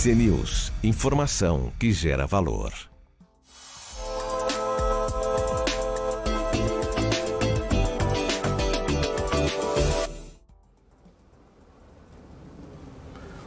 CNews, informação que gera valor.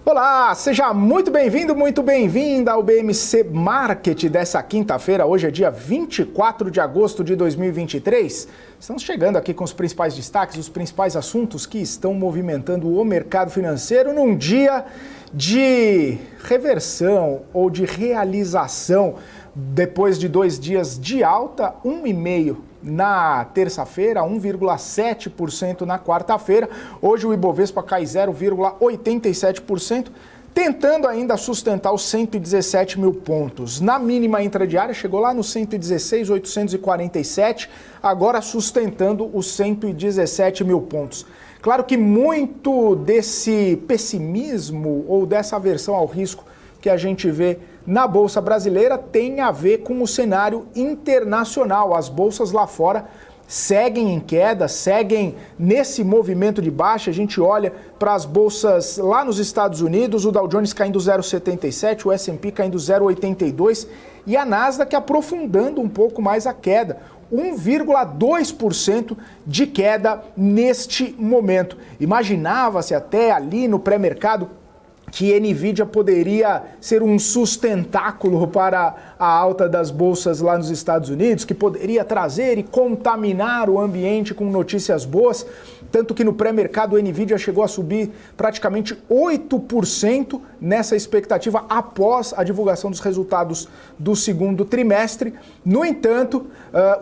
Olá, seja muito bem-vindo, muito bem-vinda ao BMC Market dessa quinta-feira. Hoje é dia 24 de agosto de 2023. Estamos chegando aqui com os principais destaques, os principais assuntos que estão movimentando o mercado financeiro num dia de reversão ou de realização depois de 2 dias de alta, 1,5% na terça-feira, 1,7% na quarta-feira. Hoje o Ibovespa cai 0,87%, tentando ainda sustentar os 117 mil pontos. Na mínima intradiária chegou lá no 116.847, agora sustentando os 117 mil pontos. Claro que muito desse pessimismo ou dessa aversão ao risco que a gente vê na Bolsa Brasileira tem a ver com o cenário internacional. As bolsas lá fora seguem em queda, seguem nesse movimento de baixa. A gente olha para as bolsas lá nos Estados Unidos, o Dow Jones caindo 0,77, o S&P caindo 0,82 e a Nasdaq aprofundando um pouco mais a queda. 1,2% de queda neste momento. Imaginava-se até ali no pré-mercado que Nvidia poderia ser um sustentáculo para a alta das bolsas lá nos Estados Unidos, que poderia trazer e contaminar o ambiente com notícias boas, tanto que no pré-mercado o Nvidia chegou a subir praticamente 8% nessa expectativa após a divulgação dos resultados do segundo trimestre. No entanto,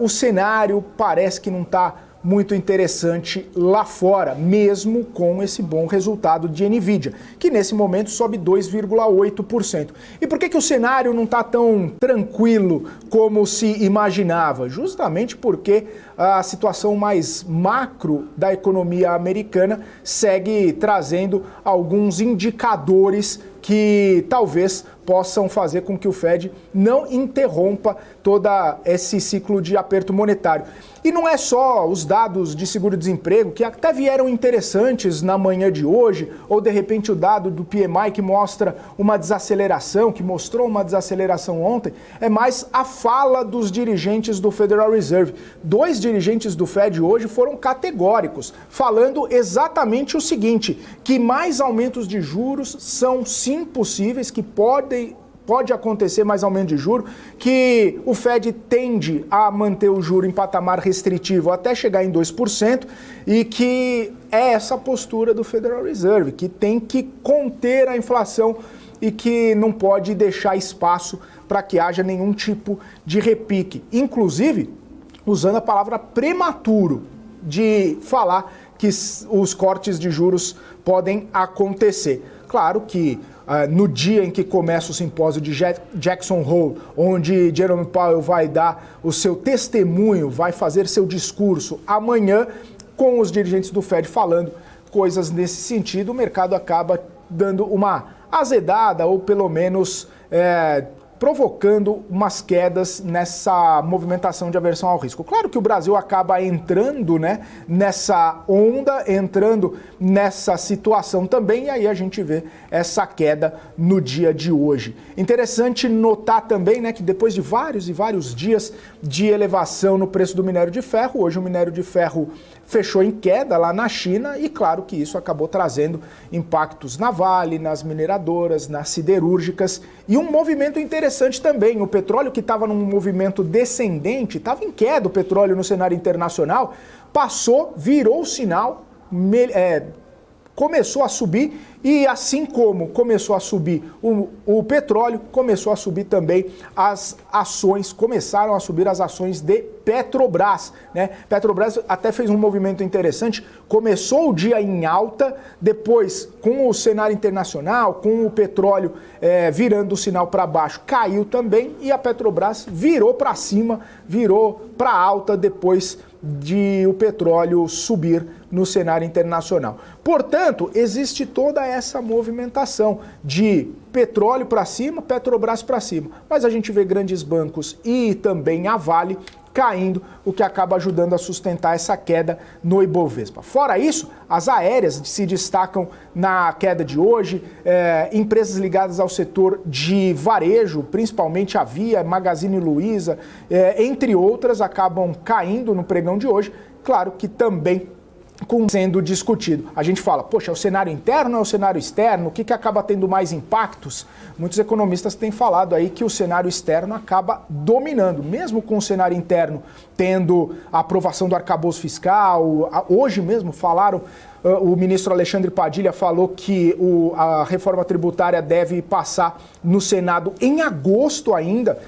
o cenário parece que não está muito interessante lá fora, mesmo com esse bom resultado de Nvidia, que nesse momento sobe 2,8%. E por que o cenário não está tão tranquilo como se imaginava? Justamente porque a situação mais macro da economia americana segue trazendo alguns indicadores que talvez possam fazer com que o Fed não interrompa todo esse ciclo de aperto monetário. E não é só os dados de seguro-desemprego, que até vieram interessantes na manhã de hoje, ou de repente o dado do PMI que mostra uma desaceleração, que mostrou uma desaceleração ontem, é mais a fala dos dirigentes do Federal Reserve. 2 dirigentes do Fed hoje foram categóricos, falando exatamente o seguinte, que mais aumentos de juros são sim possíveis, que pode acontecer mais aumento de juro, que o Fed tende a manter o juro em patamar restritivo até chegar em 2% e que é essa postura do Federal Reserve, que tem que conter a inflação e que não pode deixar espaço para que haja nenhum tipo de repique. Inclusive, usando a palavra prematuro de falar que os cortes de juros podem acontecer. Claro que no dia em que começa o simpósio de Jackson Hole, onde Jerome Powell vai dar o seu testemunho, vai fazer seu discurso amanhã, com os dirigentes do Fed falando coisas nesse sentido, o mercado acaba dando uma azedada ou pelo menos provocando umas quedas nessa movimentação de aversão ao risco. Claro que o Brasil acaba entrando, nessa onda, entrando nessa situação também, e aí a gente vê essa queda no dia de hoje. Interessante notar também, que depois de vários e vários dias de elevação no preço do minério de ferro, hoje o minério de ferro fechou em queda lá na China e claro que isso acabou trazendo impactos na Vale, nas mineradoras, nas siderúrgicas e um movimento interessante também. O petróleo que estava num movimento descendente, estava em queda o petróleo no cenário internacional, passou, virou o sinal, começou a subir e assim como começou a subir o petróleo, começou a subir também as ações, começaram a subir as ações de Petrobras, Petrobras até fez um movimento interessante, começou o dia em alta, depois com o cenário internacional, com o petróleo virando o sinal para baixo, caiu também e a Petrobras virou para cima, virou para alta depois de o petróleo subir no cenário internacional. Portanto, existe toda essa movimentação de petróleo para cima, Petrobras para cima. Mas a gente vê grandes bancos e também a Vale caindo, o que acaba ajudando a sustentar essa queda no Ibovespa. Fora isso, as aéreas se destacam na queda de hoje, empresas ligadas ao setor de varejo, principalmente a Via, Magazine Luiza, entre outras, acabam caindo no pregão de hoje. Claro que também sendo discutido. A gente fala, poxa, é o cenário interno ou é o cenário externo? O que acaba tendo mais impactos? Muitos economistas têm falado aí que o cenário externo acaba dominando, mesmo com o cenário interno tendo a aprovação do arcabouço fiscal. Hoje mesmo falaram, o ministro Alexandre Padilha falou que a reforma tributária deve passar no Senado em agosto ainda,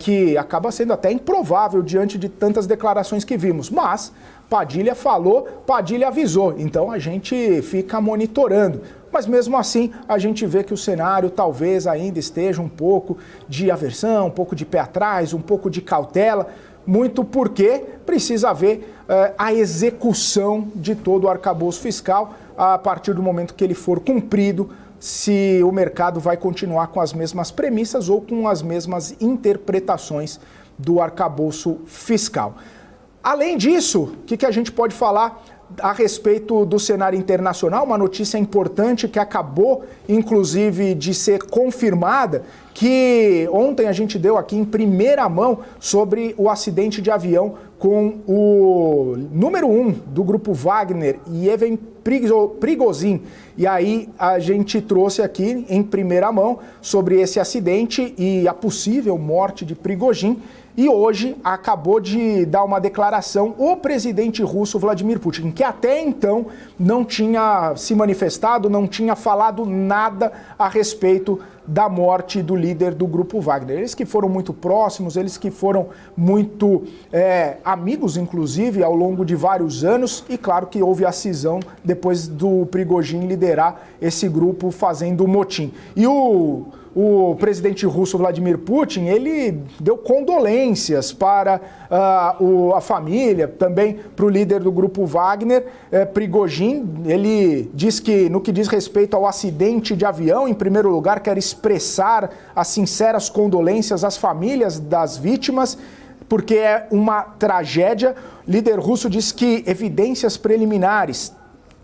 que acaba sendo até improvável diante de tantas declarações que vimos, mas Padilha falou, Padilha avisou, então a gente fica monitorando. Mas mesmo assim, a gente vê que o cenário talvez ainda esteja um pouco de aversão, um pouco de pé atrás, um pouco de cautela, muito porque precisa ver a execução de todo o arcabouço fiscal a partir do momento que ele for cumprido, se o mercado vai continuar com as mesmas premissas ou com as mesmas interpretações do arcabouço fiscal. Além disso, o que a gente pode falar a respeito do cenário internacional? Uma notícia importante que acabou, inclusive, de ser confirmada, que ontem a gente deu aqui em primeira mão sobre o acidente de avião com o número 1 do grupo Wagner, Yevgeny Prigozhin. E aí a gente trouxe aqui em primeira mão sobre esse acidente e a possível morte de Prigozhin. E hoje acabou de dar uma declaração o presidente russo Vladimir Putin, que até então não tinha se manifestado, não tinha falado nada a respeito da morte do líder do grupo Wagner. Eles que foram muito próximos, eles que foram muito amigos, inclusive, ao longo de vários anos, e claro que houve a cisão depois do Prigozhin liderar esse grupo fazendo motim. E o presidente russo Vladimir Putin, ele deu condolências para a família, também para o líder do grupo Wagner, Prigozhin. Ele diz que, no que diz respeito ao acidente de avião, em primeiro lugar, quer expressar as sinceras condolências às famílias das vítimas, porque é uma tragédia. O líder russo diz que evidências preliminares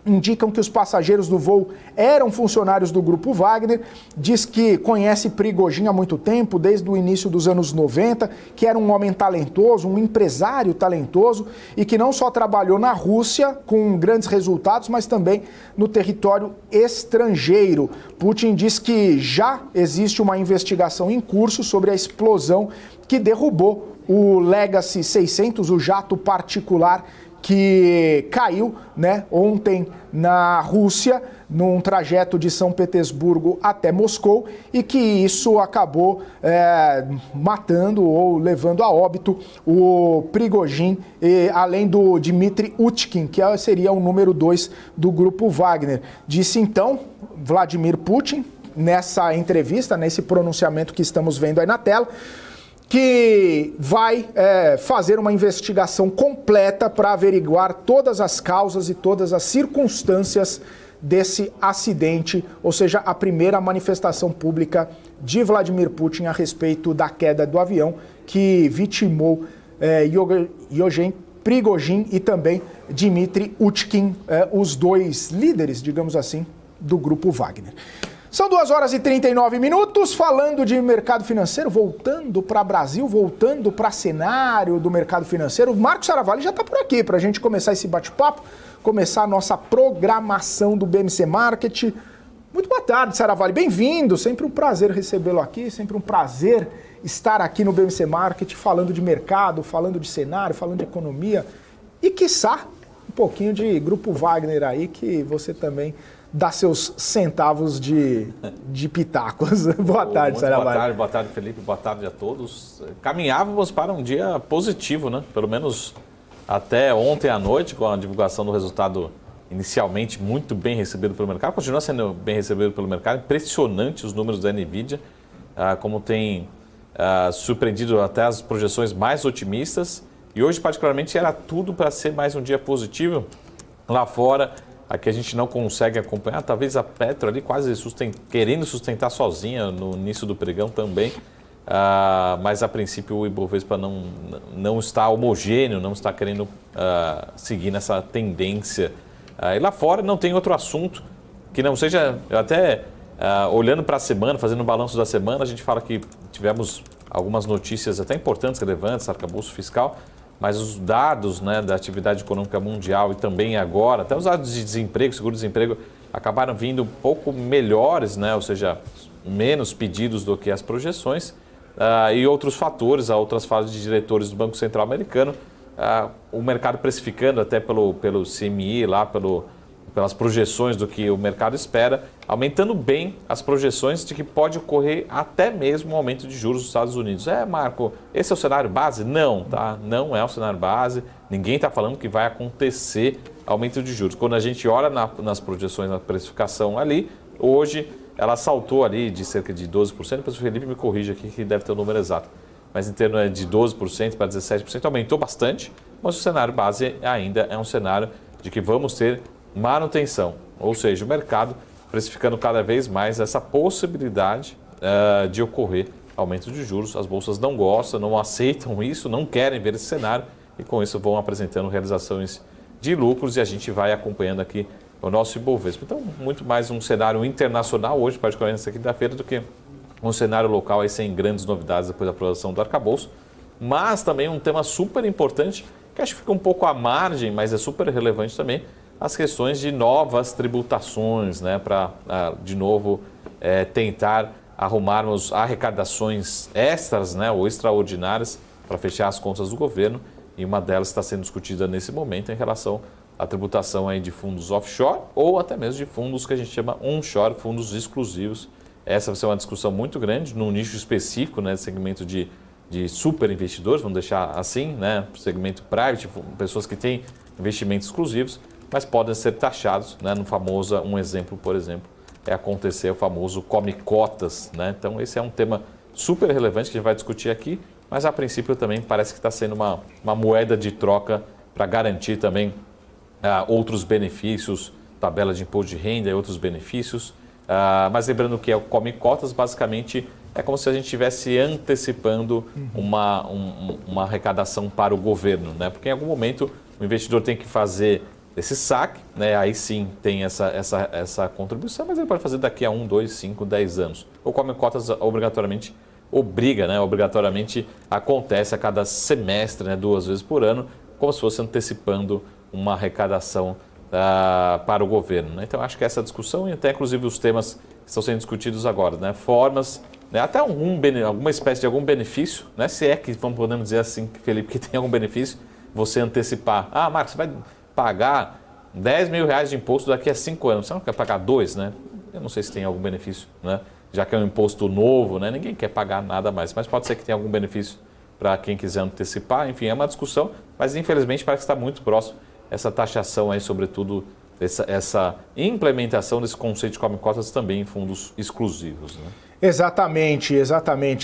indicam que os passageiros do voo eram funcionários do grupo Wagner, diz que conhece Prigozhin há muito tempo, desde o início dos anos 90, que era um homem talentoso, um empresário talentoso e que não só trabalhou na Rússia com grandes resultados, mas também no território estrangeiro. Putin diz que já existe uma investigação em curso sobre a explosão que derrubou o Legacy 600, o jato particular que caiu, ontem na Rússia, num trajeto de São Petersburgo até Moscou, e que isso acabou matando ou levando a óbito o Prigozhin, além do Dmitry Utkin, que seria o número 2 do grupo Wagner. Disse então Vladimir Putin, nessa entrevista, nesse pronunciamento que estamos vendo aí na tela, que vai fazer uma investigação completa para averiguar todas as causas e todas as circunstâncias desse acidente, ou seja, a primeira manifestação pública de Vladimir Putin a respeito da queda do avião que vitimou Yevgeny Prigozhin e também Dmitry Utkin, os dois líderes, digamos assim, do grupo Wagner. São 2h39, falando de mercado financeiro, voltando para Brasil, voltando para cenário do mercado financeiro. O Marcos Saravalli já está por aqui para a gente começar esse bate-papo, começar a nossa programação do BMC Market. Muito boa tarde, Saravalli, bem-vindo, sempre um prazer recebê-lo aqui, sempre um prazer estar aqui no BMC Market, falando de mercado, falando de cenário, falando de economia e, quiçá, um pouquinho de grupo Wagner aí, que você também dá seus centavos de pitacos. Boa tarde, Saravalli. Boa tarde, Felipe. Boa tarde a todos. Caminhávamos para um dia positivo, né? Pelo menos até ontem à noite, com a divulgação do resultado inicialmente muito bem recebido pelo mercado. Continua sendo bem recebido pelo mercado. Impressionante os números da NVIDIA, como tem surpreendido até as projeções mais otimistas. E hoje, particularmente, era tudo para ser mais um dia positivo. Lá fora, aqui a gente não consegue acompanhar, talvez a Petro ali quase querendo sustentar sozinha no início do pregão também, mas a princípio o Ibovespa não está homogêneo, não está querendo seguir nessa tendência. E lá fora não tem outro assunto que não seja, até olhando para a semana, fazendo um balanço da semana, a gente fala que tivemos algumas notícias até importantes, relevantes, arcabouço fiscal, mas os dados, né, da atividade econômica mundial e também agora, até os dados de desemprego, seguro-desemprego, acabaram vindo um pouco melhores, né, ou seja, menos pedidos do que as projeções, e outros fatores, outras falas de diretores do Banco Central americano, o mercado precificando até pelo CMI, lá pelas projeções do que o mercado espera, aumentando bem as projeções de que pode ocorrer até mesmo um aumento de juros dos Estados Unidos. Marco, esse é o cenário base? Não, tá? Não é o cenário base. Ninguém está falando que vai acontecer aumento de juros. Quando a gente olha nas projeções, na precificação ali, hoje ela saltou ali de cerca de 12%, depois o Felipe me corrige aqui que deve ter o número exato, mas em termos de 12% para 17%, aumentou bastante, mas o cenário base ainda é um cenário de que vamos ter manutenção, ou seja, o mercado precificando cada vez mais essa possibilidade de ocorrer aumento de juros. As bolsas não gostam, não aceitam isso, não querem ver esse cenário e com isso vão apresentando realizações de lucros e a gente vai acompanhando aqui o nosso Ibovespa. Então, muito mais um cenário internacional hoje, particularmente nessa quinta-feira, do que um cenário local aí sem grandes novidades depois da aprovação do arcabouço, mas também um tema super importante, que acho que fica um pouco à margem, mas é super relevante também, as questões de novas tributações, né, para, de novo, tentar arrumarmos arrecadações extras, né, ou extraordinárias para fechar as contas do governo, e uma delas está sendo discutida nesse momento em relação à tributação aí de fundos offshore ou até mesmo de fundos que a gente chama onshore, fundos exclusivos. Essa vai ser uma discussão muito grande num nicho específico, né, segmento de super investidores, vamos deixar assim, né, segmento private, pessoas que têm investimentos exclusivos, mas podem ser taxados, né, no famoso, um exemplo, por exemplo, é acontecer o famoso come cotas, né? Então esse é um tema super relevante que a gente vai discutir aqui, mas a princípio também parece que está sendo uma moeda de troca para garantir também outros benefícios, tabela de imposto de renda e outros benefícios, mas lembrando que é o come cotas, basicamente é como se a gente estivesse antecipando uma arrecadação para o governo, né? Porque em algum momento o investidor tem que fazer esse saque, né? Aí sim tem essa contribuição, mas ele pode fazer daqui a 1, 2, 5, 10 anos. O come cotas obrigatoriamente obriga, né? Obrigatoriamente acontece a cada semestre, né? 2 vezes por ano, como se fosse antecipando uma arrecadação para o governo, né? Então acho que essa discussão e até inclusive os temas que estão sendo discutidos agora, né? Formas, né? Até alguma espécie de algum benefício, né? Se é que podemos dizer assim, Felipe, que tem algum benefício, você antecipar. Marcos, você vai pagar 10 mil reais de imposto daqui a 5 anos. Você não quer pagar 2, né? Eu não sei se tem algum benefício, né? Já que é um imposto novo, né? Ninguém quer pagar nada mais, mas pode ser que tenha algum benefício para quem quiser antecipar. Enfim, é uma discussão, mas infelizmente parece que está muito próximo essa taxação aí, sobretudo essa implementação desse conceito de come cotas também em fundos exclusivos, né? Exatamente,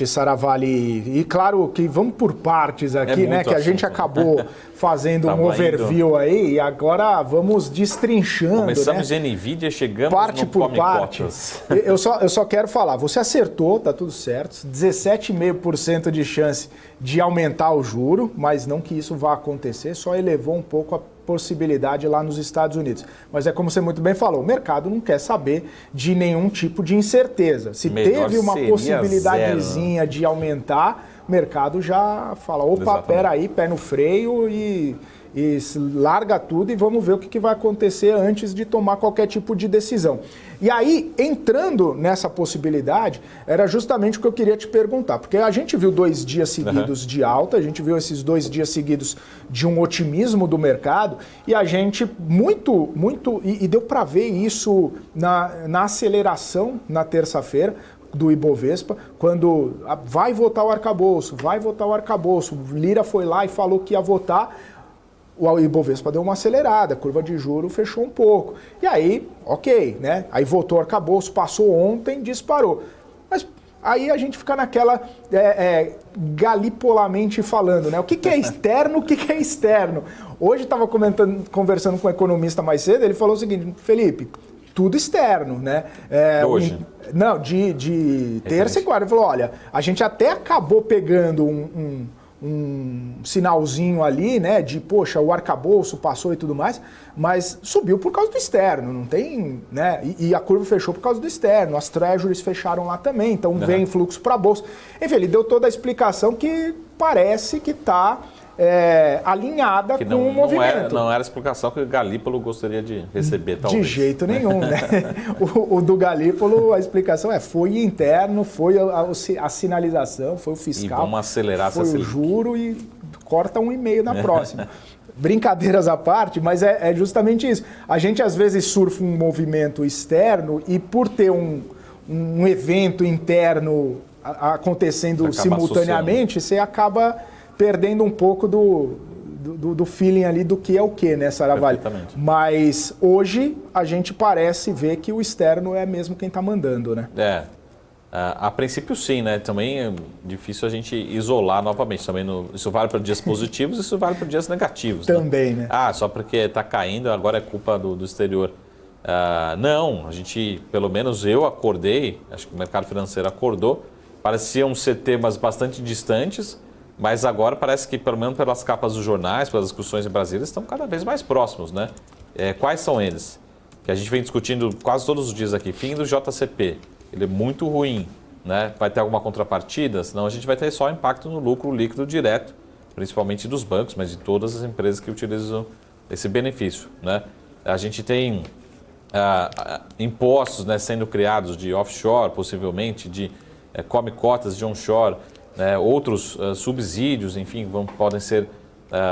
Saravalli. E claro que vamos por partes aqui, né? Que a gente acabou fazendo um overview aí e agora vamos destrinchando. Começamos de NVIDIA, chegamos parte no por come parte. cotas. Eu só quero falar, você acertou, tá tudo certo, 17,5% de chance de aumentar o juro, mas não que isso vá acontecer, só elevou um pouco a possibilidade lá nos Estados Unidos. Mas é como você muito bem falou, o mercado não quer saber de nenhum tipo de incerteza. Se teve uma possibilidadezinha de aumentar, o mercado já fala, opa, peraí, pé no freio e larga tudo e vamos ver o que vai acontecer antes de tomar qualquer tipo de decisão. E aí, entrando nessa possibilidade, era justamente o que eu queria te perguntar, porque a gente viu 2 dias seguidos de alta, a gente viu esses 2 dias seguidos de um otimismo do mercado, e a gente e deu para ver isso na aceleração na terça-feira do Ibovespa, quando vai votar o arcabouço, Lira foi lá e falou que ia votar, o Ibovespa deu uma acelerada, a curva de juros fechou um pouco. E aí, ok, né? Aí votou o arcabouço, passou ontem, disparou. Mas Aí a gente fica naquela galipolamente falando, né? O que é externo, o que é externo? Hoje estava conversando com um economista mais cedo, ele falou o seguinte, Felipe, tudo externo, né? Hoje? Não, de terça e quarta. Ele falou, olha, a gente até acabou pegando um sinalzinho ali, né, de, poxa, o arcabouço passou e tudo mais, mas subiu por causa do externo, não tem, né, e a curva fechou por causa do externo, as treasuries fecharam lá também, então vem fluxo para a bolsa. Enfim, ele deu toda a explicação que parece que está alinhada que com o movimento. Não era a explicação que o Galípolo gostaria de receber, talvez. De jeito nenhum, né? O do Galípolo, a explicação foi interno, foi a sinalização, foi o fiscal. E vamos acelerar foi essa o juro e corta 1,5 na próxima. Brincadeiras à parte, mas é justamente isso. A gente às vezes surfa um movimento externo e por ter um evento interno acontecendo simultaneamente, você acaba perdendo um pouco do feeling ali do que é o que, né, Saravalli? Mas hoje a gente parece ver que o externo é mesmo quem está mandando, né? A princípio sim, né? Também é difícil a gente isolar novamente. Também isso vale para dias positivos, isso vale para dias negativos. Também, né? Só porque está caindo, agora é culpa do exterior. Não, a gente, pelo menos eu acordei, acho que o mercado financeiro acordou, pareciam ser temas bastante distantes, mas agora parece que, pelo menos pelas capas dos jornais, pelas discussões em Brasília, estão cada vez mais próximos, né? Quais são eles? Que a gente vem discutindo quase todos os dias aqui. Fim do JCP. Ele é muito ruim, né? Vai ter alguma contrapartida? Senão a gente vai ter só impacto no lucro líquido direto, principalmente dos bancos, mas de todas as empresas que utilizam esse benefício, né? A gente tem impostos, né, sendo criados de offshore, possivelmente, de come cotas de onshore, né, outros subsídios, enfim, podem ser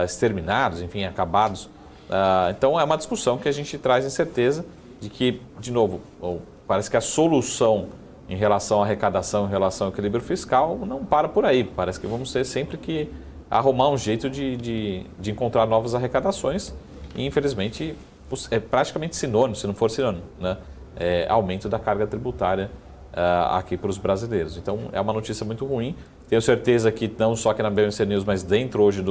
exterminados, enfim, acabados. Então é uma discussão que a gente traz incerteza de que, de novo, parece que a solução em relação à arrecadação, em relação ao equilíbrio fiscal, não para por aí. Parece que vamos ter sempre que arrumar um jeito de encontrar novas arrecadações e, infelizmente, é praticamente sinônimo, se não for sinônimo, né? Aumento da carga tributária aqui para os brasileiros. Então é uma notícia muito ruim. Tenho certeza que não só aqui na BMC News, mas dentro hoje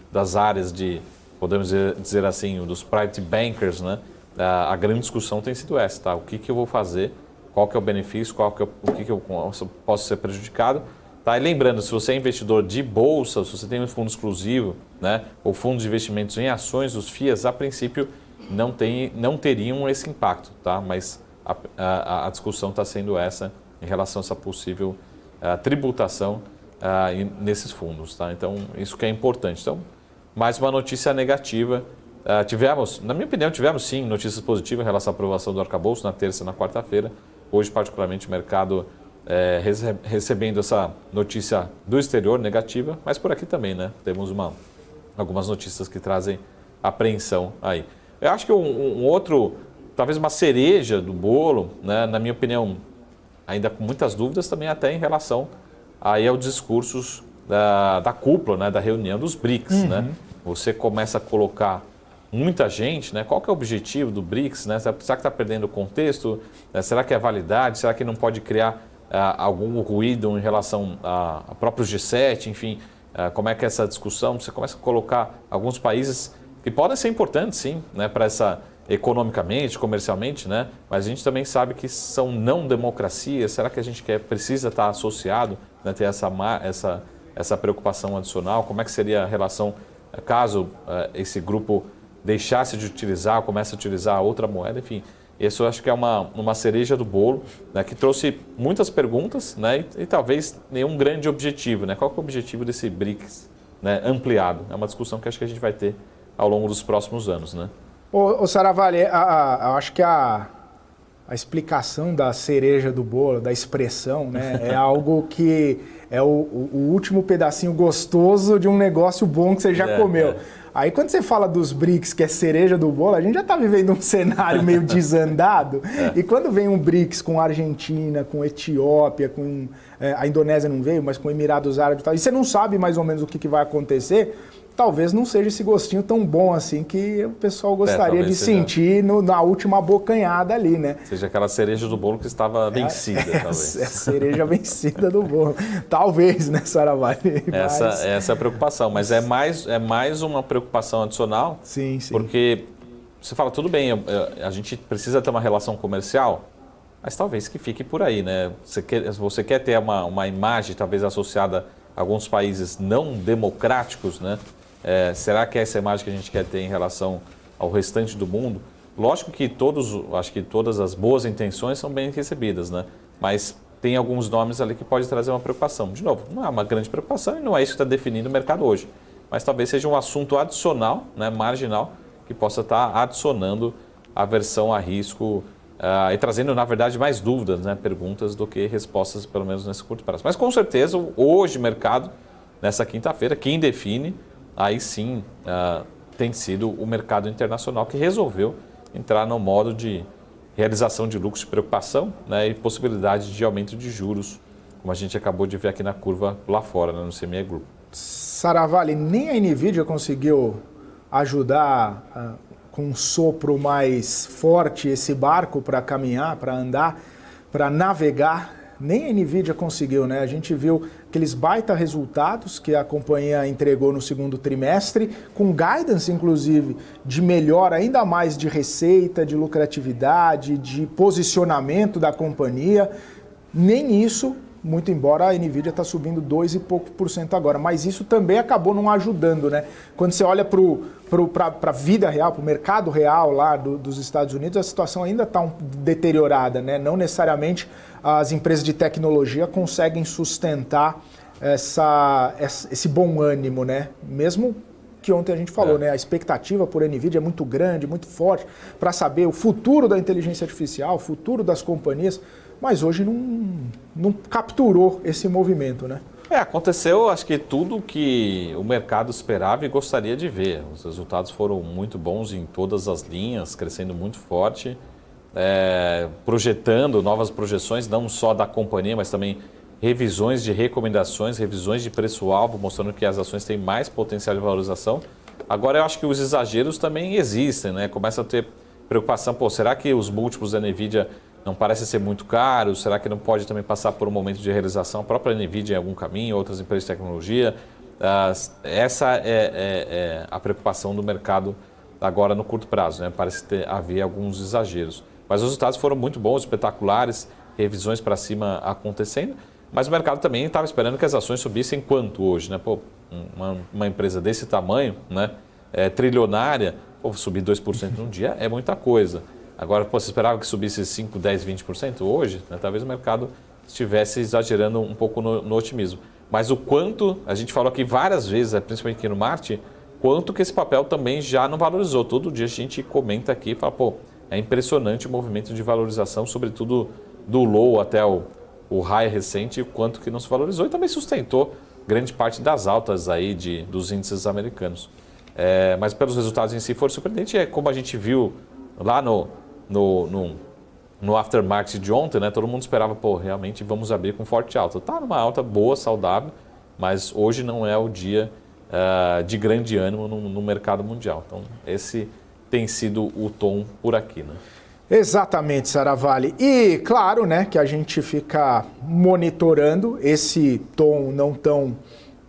das áreas de, podemos dizer assim, dos private bankers, né? A grande discussão tem sido essa, tá? O que eu vou fazer, qual que é o benefício, o que eu posso ser prejudicado. Tá? E lembrando, se você é investidor de bolsa, se você tem um fundo exclusivo, né? Ou fundo de investimentos em ações, os FIAs, a princípio, não teriam esse impacto, tá? Mas a discussão está sendo essa em relação a essa possível tributação nesses fundos, tá? Então, isso que é importante. Então, mais uma notícia negativa. Na minha opinião, tivemos sim notícias positivas em relação à aprovação do arcabouço na terça e na quarta-feira. Hoje, particularmente, o mercado recebendo essa notícia do exterior negativa, mas por aqui também, né? Temos algumas notícias que trazem apreensão aí. Eu acho que um outro, talvez uma cereja do bolo, né? Na minha opinião, ainda com muitas dúvidas também até em relação aí aos discursos da cúpula, né? Da reunião dos BRICS, né? Você começa a colocar muita gente, né? Qual que é o objetivo do BRICS, né? Será que está perdendo o contexto? Será que é validade? Será que não pode criar algum ruído em relação a próprio G7? Enfim, como é que é essa discussão? Você começa a colocar alguns países que podem ser importantes, sim, né? Para essa economicamente, comercialmente, né? Mas a gente também sabe que são não democracias. Será que a gente precisa estar associado, né? Ter essa preocupação adicional? Como é que seria a relação caso esse grupo deixasse de utilizar, comece a utilizar outra moeda? Enfim, isso eu acho que é uma cereja do bolo, né? Que trouxe muitas perguntas, né? E talvez nenhum grande objetivo, né? Qual que é o objetivo desse BRICS, né? Ampliado? É uma discussão que acho que a gente vai ter ao longo dos próximos anos, né? Ô Saravalli, eu acho que a explicação da cereja do bolo, da expressão, né, é algo que é o último pedacinho gostoso de um negócio bom que você já comeu. Aí quando você fala dos BRICS, que é cereja do bolo, a gente já está vivendo um cenário meio desandado. E quando vem um BRICS com Argentina, com Etiópia, com a Indonésia não veio, mas com Emirados Árabes e tal, e você não sabe mais ou menos o que vai acontecer, talvez não seja esse gostinho tão bom assim que o pessoal gostaria de sentir na última abocanhada ali, né? Seja aquela cereja do bolo que estava vencida, talvez. A cereja vencida do bolo. Talvez, né, Saravali? Essa é a preocupação, mas é mais uma preocupação adicional. Sim. Porque você fala, tudo bem, a gente precisa ter uma relação comercial, mas talvez que fique por aí, né? Você quer ter uma imagem talvez associada a alguns países não democráticos, né? Será que é essa imagem que a gente quer ter em relação ao restante do mundo? Lógico que acho que todas as boas intenções são bem recebidas, né? Mas tem alguns nomes ali que pode trazer uma preocupação. De novo, não é uma grande preocupação e não é isso que está definindo o mercado hoje. Mas talvez seja um assunto adicional, né, marginal, que possa estar adicionando aversão a risco e trazendo, na verdade, mais dúvidas, né, perguntas do que respostas, pelo menos nesse curto prazo. Mas com certeza, hoje o mercado, nessa quinta-feira, quem define, aí sim tem sido o mercado internacional que resolveu entrar no modo de realização de lucros de preocupação, né, e possibilidade de aumento de juros, como a gente acabou de ver aqui na curva lá fora, né, no CME Group. Saravali, nem a NVIDIA conseguiu ajudar com um sopro mais forte esse barco para caminhar, para andar, para navegar. Nem a NVIDIA conseguiu, né? A gente viu aqueles baita resultados que a companhia entregou no segundo trimestre, com guidance, inclusive, de melhora ainda mais de receita, de lucratividade, de posicionamento da companhia. Nem isso, muito embora a NVIDIA está subindo 2 e pouco % agora, mas isso também acabou não ajudando, né? Quando você olha para a vida real, para o mercado real lá dos Estados Unidos, a situação ainda está deteriorada, né? Não necessariamente as empresas de tecnologia conseguem sustentar esse bom ânimo, né? Mesmo que ontem a gente falou, né? A expectativa por NVIDIA é muito grande, muito forte, para saber o futuro da inteligência artificial, o futuro das companhias, mas hoje não capturou esse movimento, né? Aconteceu, acho que tudo que o mercado esperava e gostaria de ver. Os resultados foram muito bons em todas as linhas, crescendo muito forte, projetando novas projeções, não só da companhia, mas também revisões de recomendações, revisões de preço-alvo, mostrando que as ações têm mais potencial de valorização. Agora, eu acho que os exageros também existem, né? Começa a ter preocupação, será que os múltiplos da NVIDIA não parecem ser muito caros? Será que não pode também passar por um momento de realização? A própria NVIDIA em algum caminho, outras empresas de tecnologia. Essa é a preocupação do mercado agora no curto prazo, né? Parece haver alguns exageros. Mas os resultados foram muito bons, espetaculares, revisões para cima acontecendo. Mas o mercado também estava esperando que as ações subissem quanto hoje, né? Uma empresa desse tamanho, né? Trilionária, subir 2% num dia é muita coisa. Agora, você esperava que subisse 5%, 10%, 20% hoje? Né? Talvez o mercado estivesse exagerando um pouco no otimismo. Mas o quanto, a gente falou aqui várias vezes, principalmente aqui no Market, quanto que esse papel também já não valorizou. Todo dia a gente comenta aqui e fala, é impressionante o movimento de valorização, sobretudo do low até o high recente, o quanto que não se valorizou e também sustentou grande parte das altas aí dos índices americanos. Mas pelos resultados em si foi surpreendente, como a gente viu lá no aftermarket de ontem, né? Todo mundo esperava, realmente vamos abrir com forte alta. Está numa alta boa, saudável, mas hoje não é o dia de grande ânimo no mercado mundial. Então, esse tem sido o tom por aqui, né? Exatamente, Saravali. E claro, né, que a gente fica monitorando esse tom não tão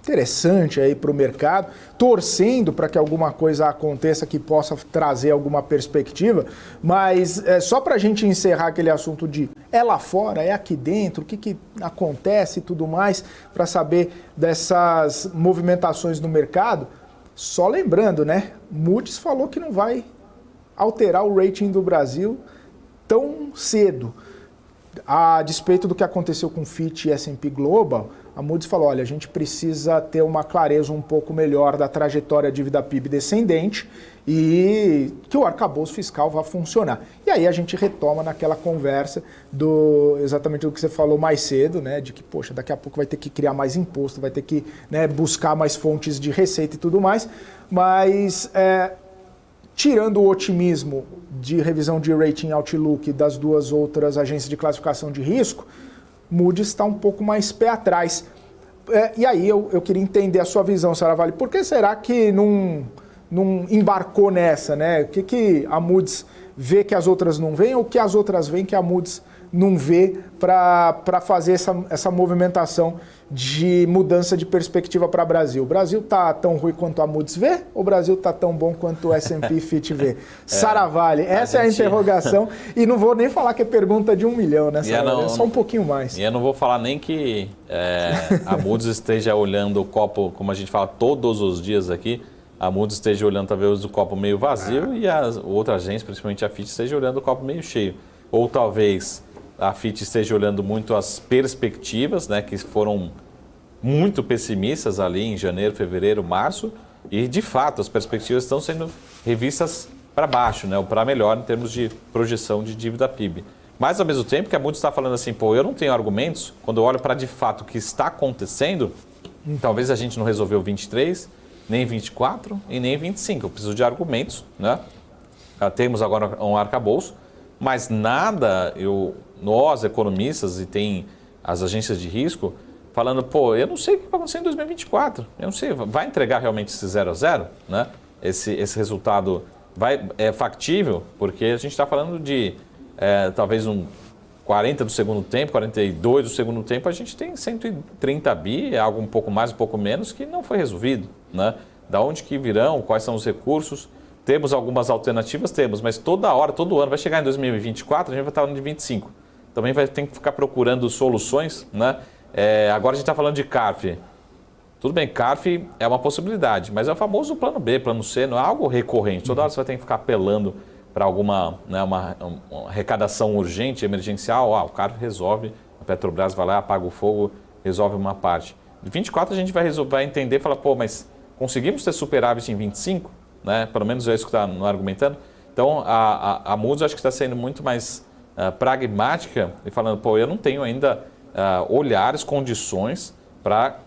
interessante aí para o mercado, torcendo para que alguma coisa aconteça que possa trazer alguma perspectiva, mas só para a gente encerrar aquele assunto de lá fora, aqui dentro, o que acontece e tudo mais, para saber dessas movimentações no mercado, só lembrando, né, Moody's falou que não vai alterar o rating do Brasil tão cedo. A despeito do que aconteceu com Fitch e S&P Global, a Moody's falou, olha, a gente precisa ter uma clareza um pouco melhor da trajetória dívida PIB descendente e que o arcabouço fiscal vá funcionar. E aí a gente retoma naquela conversa exatamente do que você falou mais cedo, né, de que, daqui a pouco vai ter que criar mais imposto, vai ter que, né, buscar mais fontes de receita e tudo mais, mas tirando o otimismo de revisão de rating outlook das duas outras agências de classificação de risco, Moody's está um pouco mais pé atrás. E aí eu queria entender a sua visão, Saravalli. Por que será que não embarcou nessa, né? O que a Moody's vê que as outras não veem, ou o que as outras veem que a Moody's não vê para fazer essa movimentação de mudança de perspectiva para o Brasil? O Brasil está tão ruim quanto a Moody's vê, ou o Brasil está tão bom quanto o S&P Fitch vê? Saravalli, essa é a interrogação, e não vou nem falar que é pergunta de 1 milhão, né, Saravalli? É só um pouquinho mais. E eu não vou falar nem que a Moody's esteja olhando o copo, como a gente fala todos os dias aqui, a Moody's esteja olhando talvez o copo meio vazio e a outra agência, principalmente a Fitch, esteja olhando o copo meio cheio. Ou talvez a Fitch esteja olhando muito as perspectivas, né, que foram muito pessimistas ali em janeiro, fevereiro, março, e de fato as perspectivas estão sendo revistas para baixo, né, ou para melhor em termos de projeção de dívida PIB. Mas ao mesmo tempo que a Moody's está falando assim, pô, eu não tenho argumentos, quando eu olho para de fato o que está acontecendo, talvez a gente não resolveu 23, nem 24 e nem 25. Eu preciso de argumentos, né? Temos agora um arcabouço, mas nada, nós economistas e tem as agências de risco falando, pô, eu não sei o que vai acontecer em 2024. Eu não sei, vai entregar realmente esse 0 a 0, né? Esse resultado é factível, porque a gente está falando de talvez 40 do segundo tempo, 42 do segundo tempo, a gente tem 130 bi, algo um pouco mais, um pouco menos, que não foi resolvido, né? Da onde que virão, quais são os recursos? Temos algumas alternativas? Temos, mas toda hora, todo ano, vai chegar em 2024, a gente vai estar falando de 25. Também vai ter que ficar procurando soluções, né? Agora a gente está falando de CARF. Tudo bem, CARF é uma possibilidade, mas é o famoso plano B, plano C, não é algo recorrente. Toda hora você vai ter que ficar apelando para alguma, né, uma arrecadação urgente, emergencial, o CARF resolve, a Petrobras vai lá, apaga o fogo, resolve uma parte. De 24 a gente vai entender e falar, pô, mas conseguimos ter superávit em 25? Né? Pelo menos é isso que está argumentando. Então a Moody's acho que está sendo muito mais pragmática e falando, pô, eu não tenho ainda olhares, condições para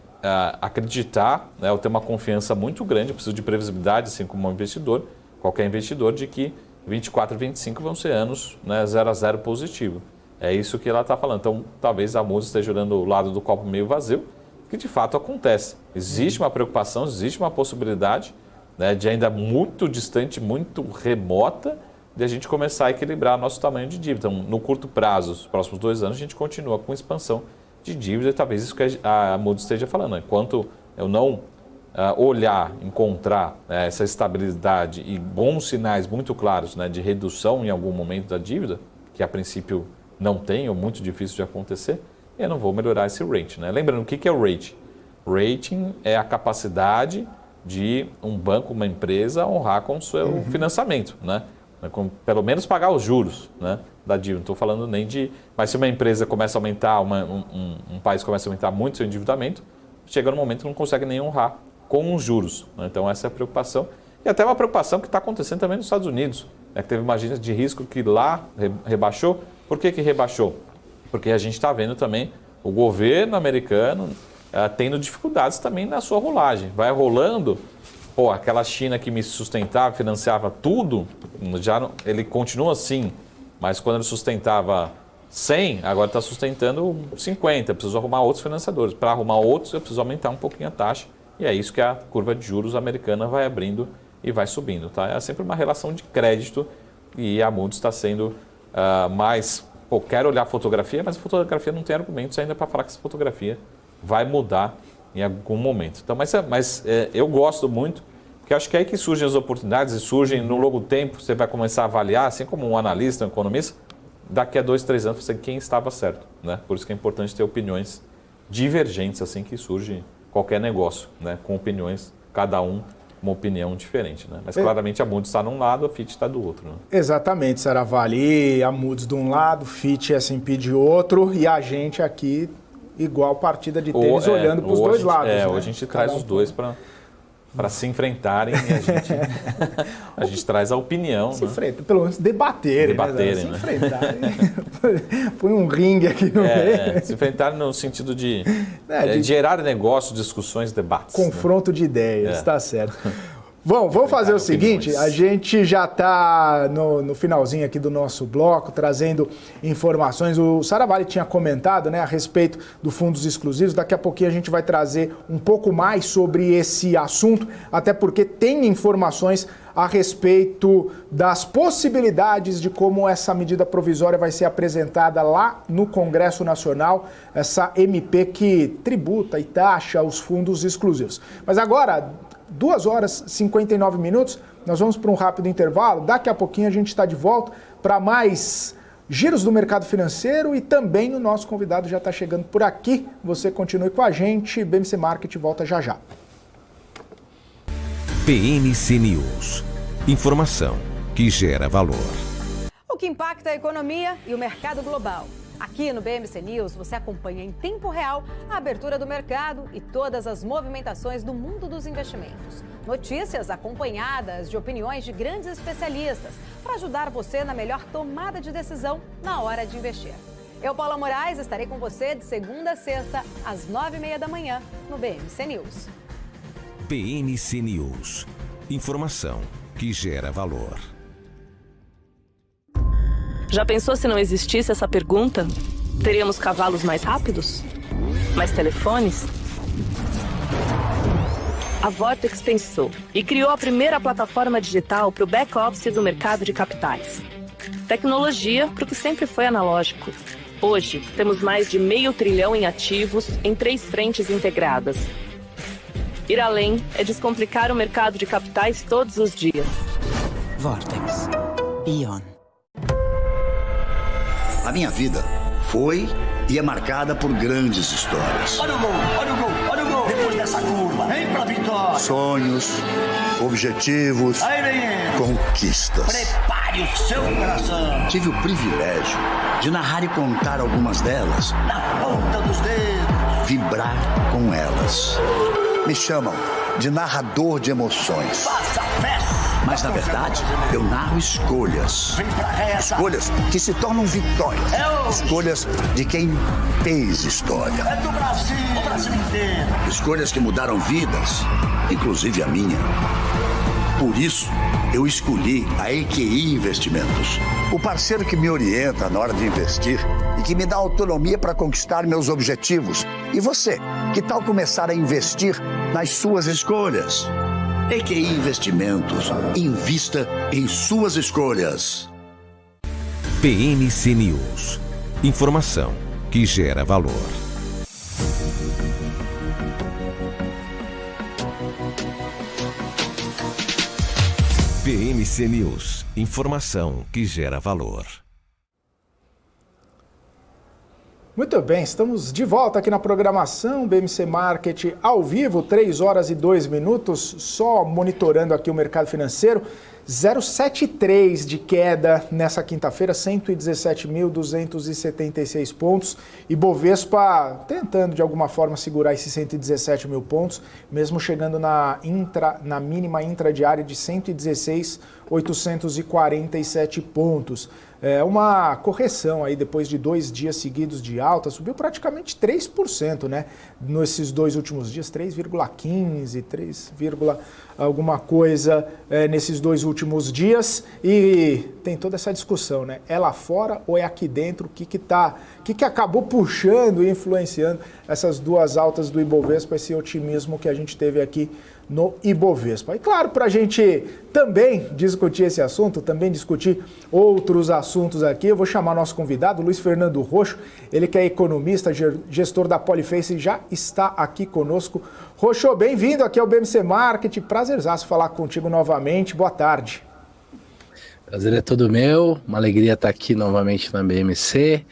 acreditar, né, eu tenho uma confiança muito grande, eu preciso de previsibilidade, assim como um investidor, qualquer investidor, de que 24 e 25 vão ser anos, né, 0 a 0 positivo. É isso que ela está falando. Então, talvez a Moody's esteja olhando o lado do copo meio vazio, que de fato acontece. Existe uma preocupação, existe uma possibilidade, né, de ainda muito distante, muito remota, de a gente começar a equilibrar nosso tamanho de dívida. Então, no curto prazo, os próximos 2 anos, a gente continua com expansão de dívida, e talvez isso que a Moody's esteja falando. Enquanto eu não olhar, encontrar essa estabilidade e bons sinais muito claros, né, de redução em algum momento da dívida, que a princípio não tem ou muito difícil de acontecer, eu não vou melhorar esse rating. Né? Lembrando, o que é o rating? Rating é a capacidade de um banco, uma empresa, honrar com o seu financiamento, né? Com, pelo menos pagar os juros, né, da dívida. Não estou falando nem de... Mas se uma empresa começa a aumentar, um país começa a aumentar muito seu endividamento, chega no momento que não consegue nem honrar com os juros. Né? Então essa é a preocupação. E até uma preocupação que está acontecendo também nos Estados Unidos, né, que teve uma agência de risco que lá rebaixou. Por que rebaixou? Porque a gente está vendo também o governo americano tendo dificuldades também na sua rolagem. Vai rolando, pô, aquela China que me sustentava, financiava tudo, ele continua assim, mas quando ele sustentava 100, agora está sustentando 50, eu preciso arrumar outros financiadores. Para arrumar outros, eu preciso aumentar um pouquinho a taxa, e é isso que a curva de juros americana vai abrindo e vai subindo. Tá? É sempre uma relação de crédito, e a Moody's está sendo mais... Pô, quero olhar a fotografia, mas a fotografia não tem argumentos ainda para falar que essa fotografia vai mudar em algum momento. Então, mas eu gosto muito, porque acho que é aí que surgem as oportunidades, e surgem no longo tempo, você vai começar a avaliar, assim como um analista, um economista, daqui a 2, 3 anos, você quem estava certo. Né? Por isso que é importante ter opiniões divergentes, assim que surge qualquer negócio, né? Com opiniões, cada um uma opinião diferente. Né? Mas claramente a Moody's está num lado, a Fitch está do outro. Né? Exatamente, Saravalli. A Moody's de um lado, Fitch e S&P de outro, e a gente aqui... igual partida de tênis, olhando para os dois lados. Né? Hoje a gente traz os dois para se enfrentarem, e a gente traz a opinião. Se enfrenta, pelo menos debaterem. Né? Se enfrentarem. Põe um ringue aqui no meio. Se enfrentarem no sentido de gerar negócio, discussões, debates. Confronto de ideias, está certo. Vamos fazer o seguinte, a gente já está no finalzinho aqui do nosso bloco, trazendo informações. O Saravari tinha comentado, né, a respeito do fundos exclusivos. Daqui a pouquinho a gente vai trazer um pouco mais sobre esse assunto, até porque tem informações a respeito das possibilidades de como essa medida provisória vai ser apresentada lá no Congresso Nacional, essa MP que tributa e taxa os fundos exclusivos. Mas agora, 2 horas e 59 minutos, nós vamos para um rápido intervalo. Daqui a pouquinho a gente está de volta para mais giros do mercado financeiro e também o nosso convidado já está chegando por aqui. Você continue com a gente, BMC Market volta já já. BMC News. Informação que gera valor. O que impacta a economia e o mercado global. Aqui no BMC News você acompanha em tempo real a abertura do mercado e todas as movimentações do mundo dos investimentos. Notícias acompanhadas de opiniões de grandes especialistas para ajudar você na melhor tomada de decisão na hora de investir. Eu, Paula Moraes, estarei com você de segunda a sexta, às 9h30 da manhã, no BMC News. BMC News. Informação que gera valor. Já pensou se não existisse essa pergunta? Teríamos cavalos mais rápidos? Mais telefones? A Vortex pensou e criou a primeira plataforma digital para o back-office do mercado de capitais. Tecnologia para o que sempre foi analógico. Hoje, temos mais de R$500 bilhão em ativos em 3 frentes integradas. Ir além é descomplicar o mercado de capitais todos os dias. Vortex. Beyond. A minha vida foi e é marcada por grandes histórias. Olha o gol, olha o gol, olha o gol. Depois dessa curva, vem pra vitória. Sonhos, objetivos, Aí vem ele. conquistas. Prepare o seu coração. Tive o privilégio de narrar e contar algumas delas, Na ponta dos dedos. vibrar com elas. Me chamam de narrador de emoções. Faça a festa. Mas, na verdade, eu narro escolhas. Vem pra reta. Escolhas que se tornam vitórias. É hoje. Escolhas de quem fez história. É do Brasil, o Brasil inteiro. Escolhas que mudaram vidas, inclusive a minha. Por isso, eu escolhi a EQI Investimentos, o parceiro que me orienta na hora de investir e que me dá autonomia para conquistar meus objetivos. E você, que tal começar a investir nas suas escolhas? EQI Investimentos. Invista em suas escolhas. BMC News. Informação que gera valor. BMC News. Informação que gera valor. Muito bem, estamos de volta aqui na programação BMC Market ao vivo, 3 horas e 2 minutos, só monitorando aqui o mercado financeiro. 0,73 de queda nessa quinta-feira, 117.276 pontos. E Bovespa tentando de alguma forma segurar esses 117 mil pontos, mesmo chegando na mínima intradiária de 116.847 pontos. É uma correção aí depois de 2 dias seguidos de alta, subiu praticamente 3%, né? Nesses 2 últimos dias, 3,15, 3, alguma coisa nesses 2 últimos dias. E tem toda essa discussão, né? É lá fora ou é aqui dentro? O que acabou puxando e influenciando essas 2 altas do Ibovespa, esse otimismo que a gente teve aqui no Ibovespa. E claro, para a gente também discutir esse assunto, também discutir outros assuntos aqui, eu vou chamar nosso convidado, Luiz Fernando Roxo, ele que é economista, gestor da Poliface, já está aqui conosco. Roxo, bem-vindo aqui ao BMC Market, prazerzaço falar contigo novamente, boa tarde. Prazer é todo meu, uma alegria estar aqui novamente na BMC.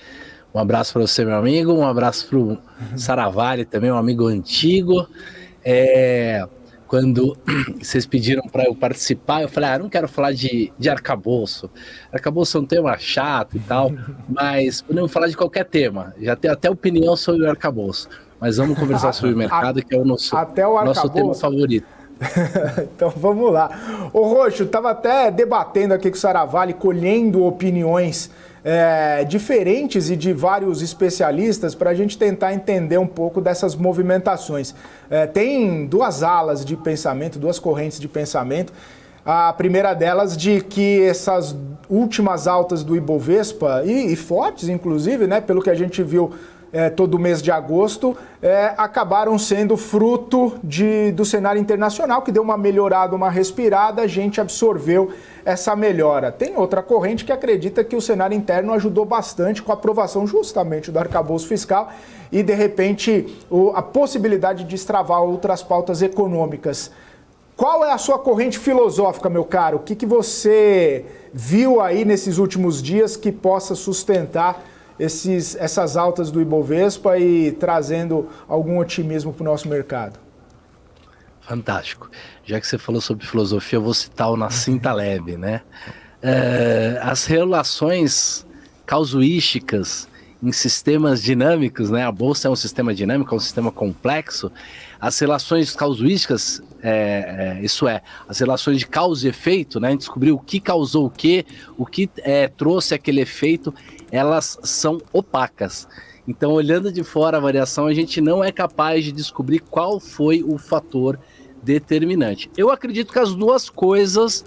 Um abraço para você, meu amigo, um abraço para o Saravari também, um amigo antigo. Quando vocês pediram para eu participar, eu falei, não quero falar de arcabouço. Arcabouço é um tema chato e tal, mas podemos falar de qualquer tema. Já tenho até opinião sobre o arcabouço, mas vamos conversar sobre o mercado, que é o nosso tema favorito. Então vamos lá. Ô Roxo, estava até debatendo aqui com o Saravalli, colhendo opiniões diferentes e de vários especialistas para a gente tentar entender um pouco dessas movimentações. Tem duas alas de pensamento, duas correntes de pensamento. A primeira delas de que essas últimas altas do Ibovespa, e fortes inclusive, né, pelo que a gente viu todo mês de agosto, acabaram sendo fruto do cenário internacional, que deu uma melhorada, uma respirada, a gente absorveu essa melhora. Tem outra corrente que acredita que o cenário interno ajudou bastante com a aprovação justamente do arcabouço fiscal e, de repente, a possibilidade de destravar outras pautas econômicas. Qual é a sua corrente filosófica, meu caro? O que você viu aí nesses últimos dias que possa sustentar essas altas do Ibovespa e trazendo algum otimismo para o nosso mercado? Fantástico. Já que você falou sobre filosofia, eu vou citar o Nassim Taleb, né? As relações causuísticas em sistemas dinâmicos, né? A Bolsa é um sistema dinâmico, é um sistema complexo. As relações causuísticas, isso é, as relações de causa e efeito, né? A gente descobriu o que causou o que trouxe aquele efeito, elas são opacas. Então, olhando de fora a variação, a gente não é capaz de descobrir qual foi o fator determinante. Eu acredito que as duas coisas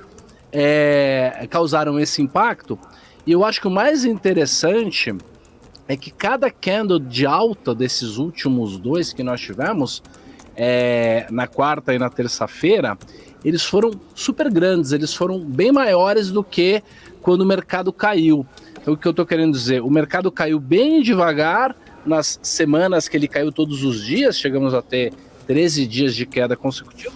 causaram esse impacto, e eu acho que o mais interessante é que cada candle de alta desses últimos dois que nós tivemos, na quarta e na terça-feira, eles foram super grandes, eles foram bem maiores do que quando o mercado caiu. Então, o que eu estou querendo dizer, o mercado caiu bem devagar, nas semanas que ele caiu todos os dias, chegamos a ter 13 dias de queda consecutiva,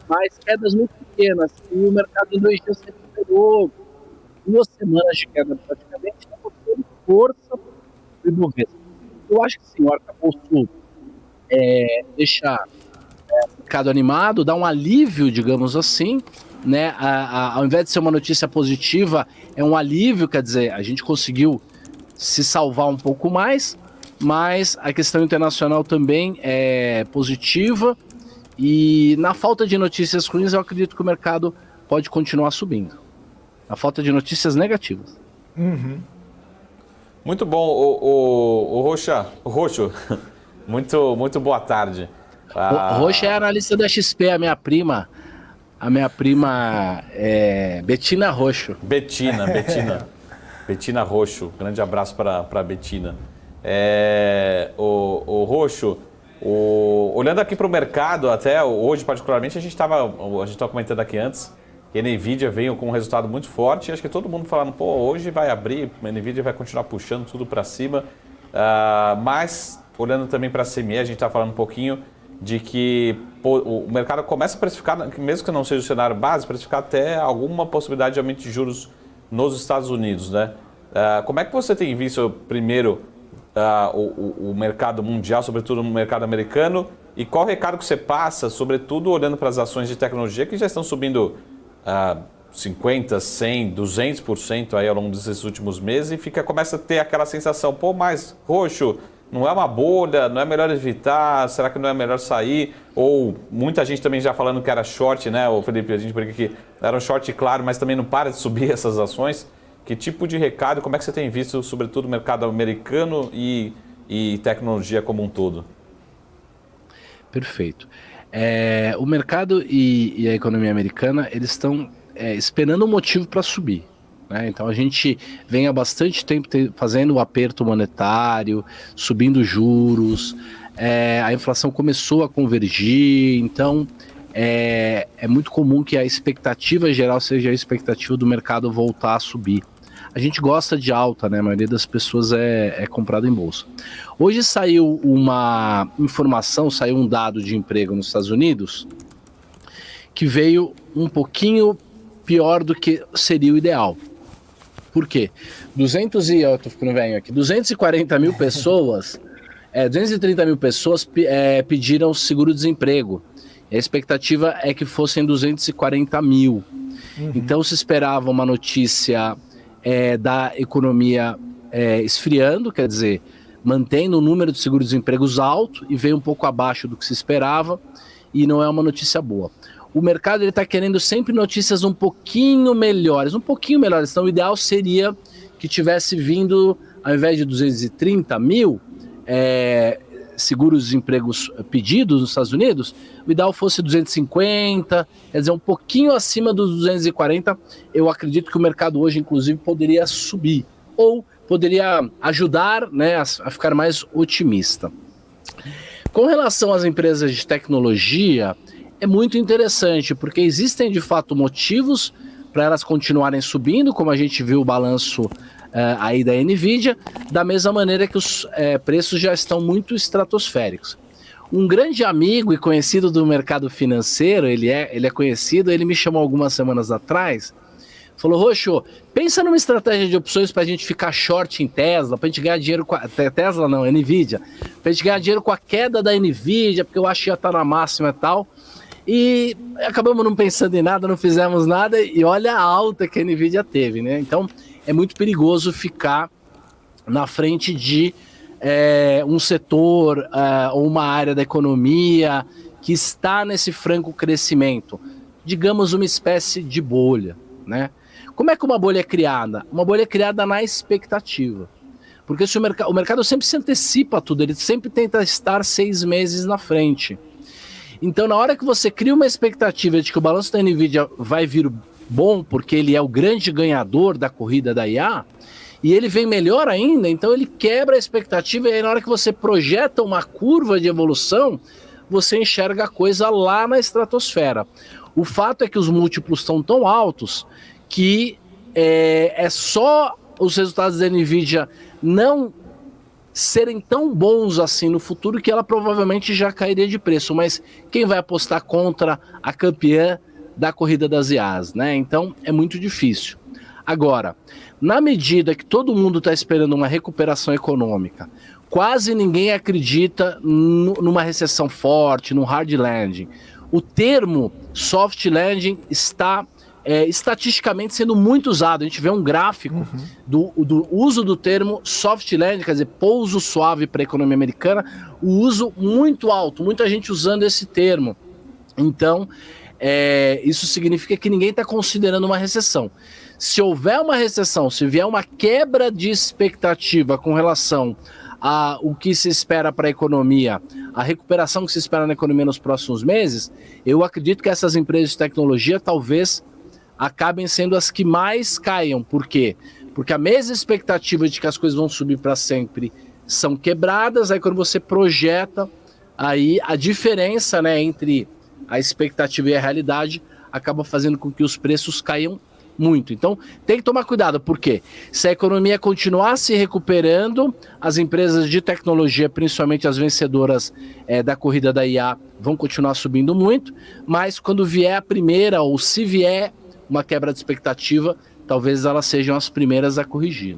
mas quedas muito pequenas, e o mercado em 2 dias se recuperou, 2 semanas de queda praticamente, está mostrando força do Ibovespa. Eu acho que sim, o arcabouço deixa o mercado animado, dá um alívio, digamos assim, né? Ao invés de ser uma notícia positiva, é um alívio, quer dizer, a gente conseguiu se salvar um pouco mais, mas a questão internacional também é positiva, e na falta de notícias ruins eu acredito que o mercado pode continuar subindo, na falta de notícias negativas. Uhum. Muito bom, o Roxo, muito boa tarde. Roxo é analista da XP, a minha prima é Betina Roxo. Betina Roxo, grande abraço para a Betina. O Roxo, olhando aqui para o mercado, até hoje particularmente, a gente estava comentando aqui antes, que a NVIDIA veio com um resultado muito forte, e acho que todo mundo falando, hoje vai abrir, a NVIDIA vai continuar puxando tudo para cima, mas olhando também para a CME, a gente está falando um pouquinho de que o mercado começa a precificar, mesmo que não seja o cenário base, precificar até alguma possibilidade de aumento de juros nos Estados Unidos, né? Como é que você tem visto, primeiro, o mercado mundial, sobretudo no mercado americano, e qual o recado que você passa, sobretudo olhando para as ações de tecnologia que já estão subindo 50%, 100%, 200% aí ao longo desses últimos meses, e começa a ter aquela sensação, mas Roxo, não é uma bolha, não é melhor evitar, será que não é melhor sair? Ou muita gente também já falando que era short, né, o Felipe, a gente brinca que era um short claro, mas também não para de subir essas ações. Que tipo de recado, como é que você tem visto, sobretudo, o mercado americano e tecnologia como um todo? Perfeito. O mercado e a economia americana, eles estão esperando um motivo para subir. Né? Então a gente vem há bastante tempo fazendo o aperto monetário, subindo juros, a inflação começou a convergir, então é muito comum que a expectativa geral seja a expectativa do mercado voltar a subir. A gente gosta de alta, né? A maioria das pessoas é comprada em bolsa. Hoje saiu uma informação, saiu um dado de emprego nos Estados Unidos que veio um pouquinho pior do que seria o ideal. Por quê? 240 mil pessoas, 230 mil pessoas pediram seguro-desemprego. A expectativa é que fossem 240 mil. Uhum. Então se esperava uma notícia da economia esfriando, quer dizer, mantendo o número de seguro-desempregos alto, e veio um pouco abaixo do que se esperava, e não é uma notícia boa. o mercado está querendo sempre notícias um pouquinho melhores. Então o ideal seria que tivesse vindo, ao invés de 230 mil seguros de empregos pedidos nos Estados Unidos, o ideal fosse 250, quer dizer, um pouquinho acima dos 240. Eu acredito que o mercado hoje, inclusive, poderia subir, ou poderia ajudar, né, a ficar mais otimista. Com relação às empresas de tecnologia, é muito interessante, porque existem, de fato, motivos para elas continuarem subindo, como a gente viu o balanço aí da NVIDIA, da mesma maneira que os preços já estão muito estratosféricos. Um grande amigo e conhecido do mercado financeiro, ele é conhecido, ele me chamou algumas semanas atrás, falou: Roxo, pensa numa estratégia de opções para a gente ficar short em Tesla, para a gente ganhar dinheiro com Tesla não, NVIDIA, para a gente ganhar dinheiro com a queda da NVIDIA, porque eu acho que já está na máxima e tal. E acabamos não pensando em nada, não fizemos nada, e olha a alta que a NVIDIA teve, né? Então é muito perigoso ficar na frente de um setor ou uma área da economia que está nesse franco crescimento, digamos uma espécie de bolha, né? Como é que uma bolha é criada? Uma bolha é criada na expectativa, porque se o mercado sempre se antecipa a tudo, ele sempre tenta estar 6 meses na frente. Então, na hora que você cria uma expectativa de que o balanço da NVIDIA vai vir bom, porque ele é o grande ganhador da corrida da IA, e ele vem melhor ainda, então ele quebra a expectativa, e aí na hora que você projeta uma curva de evolução, você enxerga a coisa lá na estratosfera. O fato é que os múltiplos estão tão altos que é só os resultados da NVIDIA não serem tão bons assim no futuro que ela provavelmente já cairia de preço, mas quem vai apostar contra a campeã da corrida das IAs, né? Então é muito difícil. Agora, na medida que todo mundo está esperando uma recuperação econômica, quase ninguém acredita numa recessão forte, num hard landing. O termo soft landing está estatisticamente sendo muito usado. A gente vê um gráfico do uso do termo soft landing, quer dizer, pouso suave para a economia americana, o uso muito alto, muita gente usando esse termo. Então, isso significa que ninguém está considerando uma recessão. Se houver uma recessão, se vier uma quebra de expectativa com relação a o que se espera para a economia, a recuperação que se espera na economia nos próximos meses, eu acredito que essas empresas de tecnologia talvez acabem sendo as que mais caiam. Por quê? Porque a mesma expectativa de que as coisas vão subir para sempre são quebradas, aí quando você projeta, aí a diferença, né, entre a expectativa e a realidade acaba fazendo com que os preços caiam muito. Então tem que tomar cuidado, porque se a economia continuar se recuperando, as empresas de tecnologia, principalmente as vencedoras da corrida da IA, vão continuar subindo muito, mas quando vier a primeira, ou se vier uma quebra de expectativa, talvez elas sejam as primeiras a corrigir.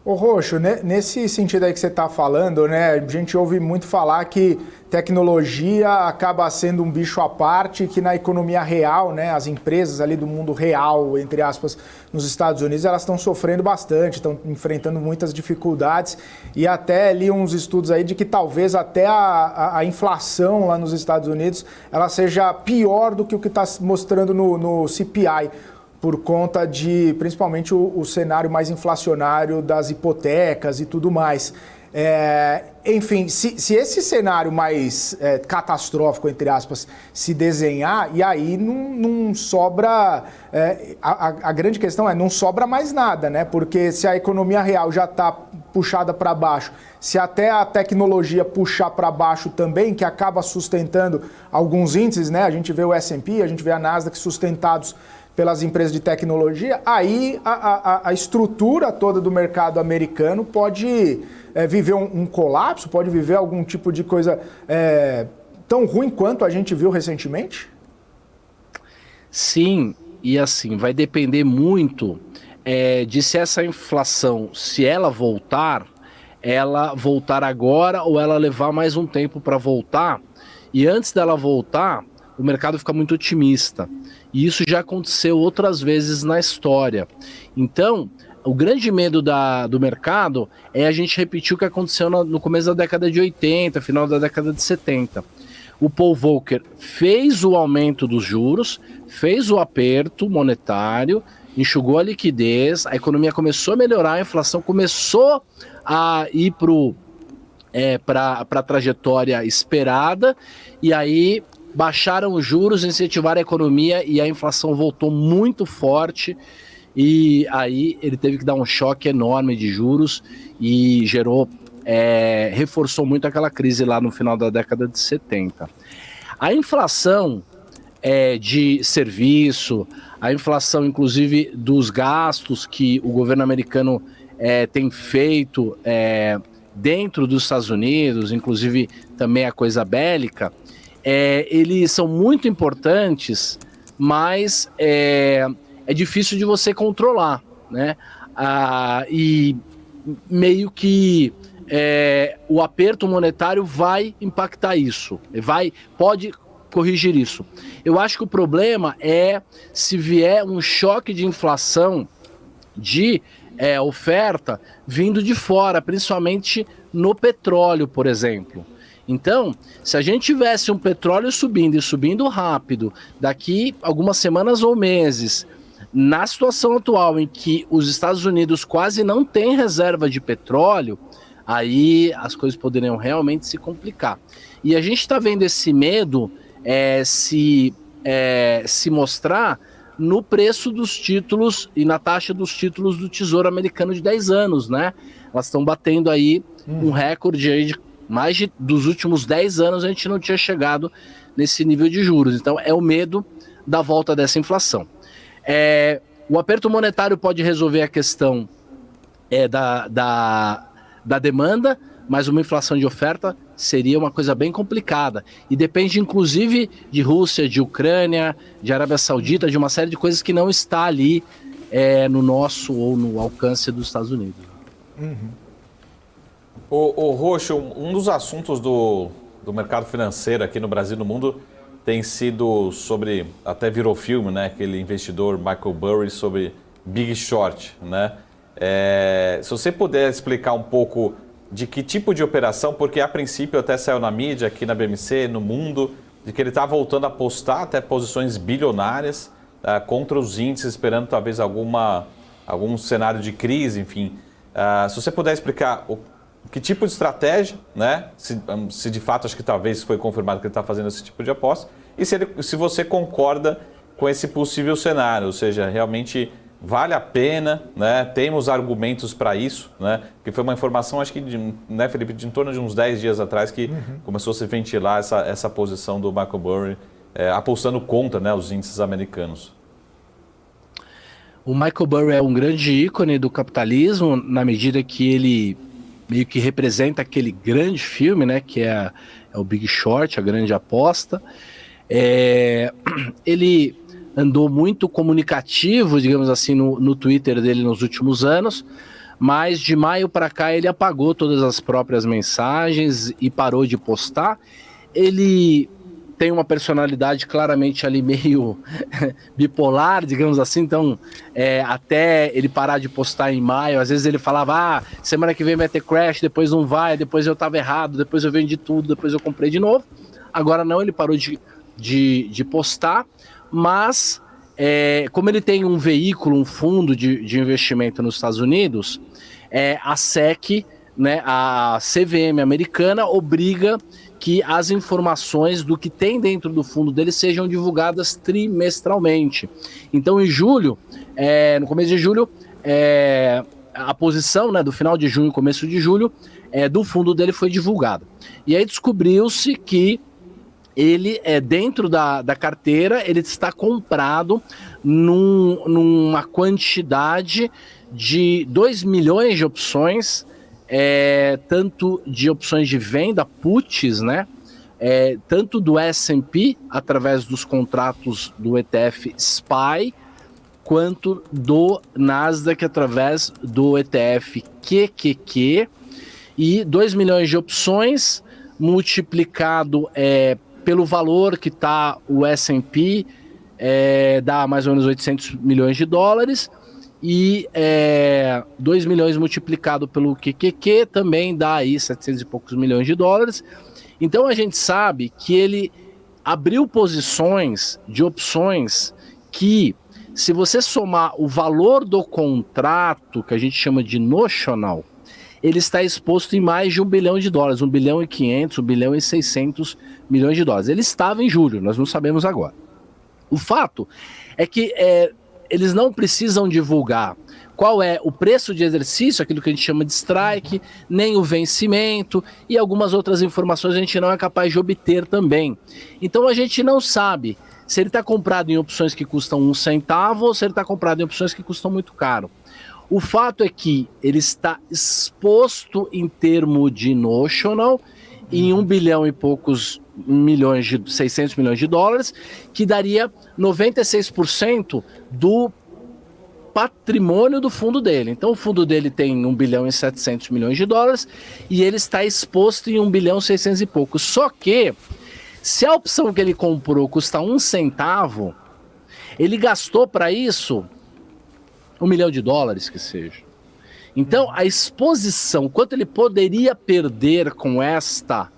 Ô Roxo, nesse sentido aí que você está falando, né, a gente ouve muito falar que tecnologia acaba sendo um bicho à parte, que na economia real, né, as empresas ali do mundo real, entre aspas, nos Estados Unidos, elas estão sofrendo bastante, estão enfrentando muitas dificuldades, e até li uns estudos aí de que talvez até a inflação lá nos Estados Unidos, ela seja pior do que o que está mostrando no CPI, por conta de, principalmente, o cenário mais inflacionário das hipotecas e tudo mais. Enfim, se esse cenário mais catastrófico, entre aspas, se desenhar, e aí não sobra... a grande questão não sobra mais nada, né? Porque se a economia real já está puxada para baixo, se até a tecnologia puxar para baixo também, que acaba sustentando alguns índices, né? A gente vê o S&P, a gente vê a Nasdaq sustentados pelas empresas de tecnologia, aí a estrutura toda do mercado americano pode viver um colapso, pode viver algum tipo de coisa tão ruim quanto a gente viu recentemente? Sim, e assim, vai depender muito de se essa inflação, se ela voltar agora ou ela levar mais um tempo para voltar, e antes dela voltar, o mercado fica muito otimista. E isso já aconteceu outras vezes na história. Então, o grande medo do mercado é a gente repetir o que aconteceu no começo da década de 80, final da década de 70. o Paul Volcker fez o aumento dos juros, fez o aperto monetário, enxugou a liquidez, a economia começou a melhorar, a inflação começou a ir para a trajetória esperada, e aí baixaram os juros, incentivaram a economia e a inflação voltou muito forte, e aí ele teve que dar um choque enorme de juros e reforçou muito aquela crise lá no final da década de 70. A inflação de serviço, a inflação inclusive dos gastos que o governo americano tem feito dentro dos Estados Unidos, inclusive também a coisa bélica, eles são muito importantes, mas é difícil de você controlar, né? E meio que o aperto monetário vai impactar isso, pode corrigir isso. Eu acho que o problema é se vier um choque de inflação de oferta vindo de fora, principalmente no petróleo, por exemplo. Então, se a gente tivesse um petróleo subindo e subindo rápido, daqui algumas semanas ou meses, na situação atual em que os Estados Unidos quase não têm reserva de petróleo, aí as coisas poderiam realmente se complicar. E a gente está vendo esse medo se mostrar no preço dos títulos e na taxa dos títulos do Tesouro Americano de 10 anos, né? Elas estão batendo aí um recorde aí dos últimos 10 anos a gente não tinha chegado nesse nível de juros. Então é o medo da volta dessa inflação. O aperto monetário pode resolver a questão da demanda, mas uma inflação de oferta seria uma coisa bem complicada. E depende, inclusive, de Rússia, de Ucrânia, de Arábia Saudita, de uma série de coisas que não está ali no nosso ou no alcance dos Estados Unidos. O Roxo, um dos assuntos do mercado financeiro aqui no Brasil e no mundo tem sido sobre, até virou filme, né? Aquele investidor Michael Burry sobre Big Short, né? Se você puder explicar um pouco de que tipo de operação, porque a princípio até saiu na mídia, aqui na BMC, no mundo, de que ele está voltando a apostar até posições bilionárias contra os índices, esperando talvez algum cenário de crise, enfim. Se você puder explicar que tipo de estratégia, né? Se de fato, acho que talvez foi confirmado que ele está fazendo esse tipo de aposta, e se você concorda com esse possível cenário, ou seja, realmente vale a pena, né? Temos argumentos para isso, né? Que foi uma informação, acho que, né, Felipe, de em torno de uns 10 dias atrás que começou a se ventilar essa posição do Michael Burry, apostando contra, né, os índices americanos. O Michael Burry é um grande ícone do capitalismo, na medida que ele meio que representa aquele grande filme, né, que é o Big Short, a grande aposta. Ele andou muito comunicativo, digamos assim, no Twitter dele nos últimos anos, mas de maio para cá ele apagou todas as próprias mensagens e parou de postar. Ele tem uma personalidade claramente ali meio bipolar, digamos assim, então até ele parar de postar em maio, às vezes ele falava, semana que vem vai ter crash, depois não vai, depois eu estava errado, depois eu vendi tudo, depois eu comprei de novo. Agora não, ele parou de postar, mas como ele tem um veículo, um fundo de investimento nos Estados Unidos, a SEC, né, a CVM americana, obriga que as informações do que tem dentro do fundo dele sejam divulgadas trimestralmente. Então, em julho, no começo de julho, a posição, né, do final de junho, começo de julho, do fundo dele foi divulgada. E aí descobriu-se que ele, dentro da carteira, ele está comprado numa quantidade de 2 milhões de opções, tanto de opções de venda, puts, né? Tanto do S&P, através dos contratos do ETF SPY, quanto do Nasdaq, através do ETF QQQ, e 2 milhões de opções, multiplicado pelo valor que está o S&P, dá mais ou menos 800 milhões de dólares, e 2 milhões multiplicado pelo QQQ também dá aí 700 e poucos milhões de dólares, Então a gente sabe que ele abriu posições de opções que, se você somar o valor do contrato, que a gente chama de notional, ele está exposto em mais de $1 bilhão, 1 bilhão e 500, 1 bilhão e 600 milhões de dólares. Ele estava em julho, nós não sabemos agora. O fato é que eles não precisam divulgar qual é o preço de exercício, aquilo que a gente chama de strike, nem o vencimento e algumas outras informações a gente não é capaz de obter também. Então a gente não sabe se ele está comprado em opções que custam 1 centavo ou se ele está comprado em opções que custam muito caro. O fato é que ele está exposto em termo de notional em 1 bilhão e poucos milhões de 600 milhões de dólares, que daria 96% do patrimônio do fundo dele. Então o fundo dele tem 1 bilhão e 700 milhões de dólares e ele está exposto em 1 bilhão e 600 e poucos. Só que, se a opção que ele comprou custa 1 centavo, ele gastou para isso $1 milhão que seja. Então a exposição, quanto ele poderia perder com esta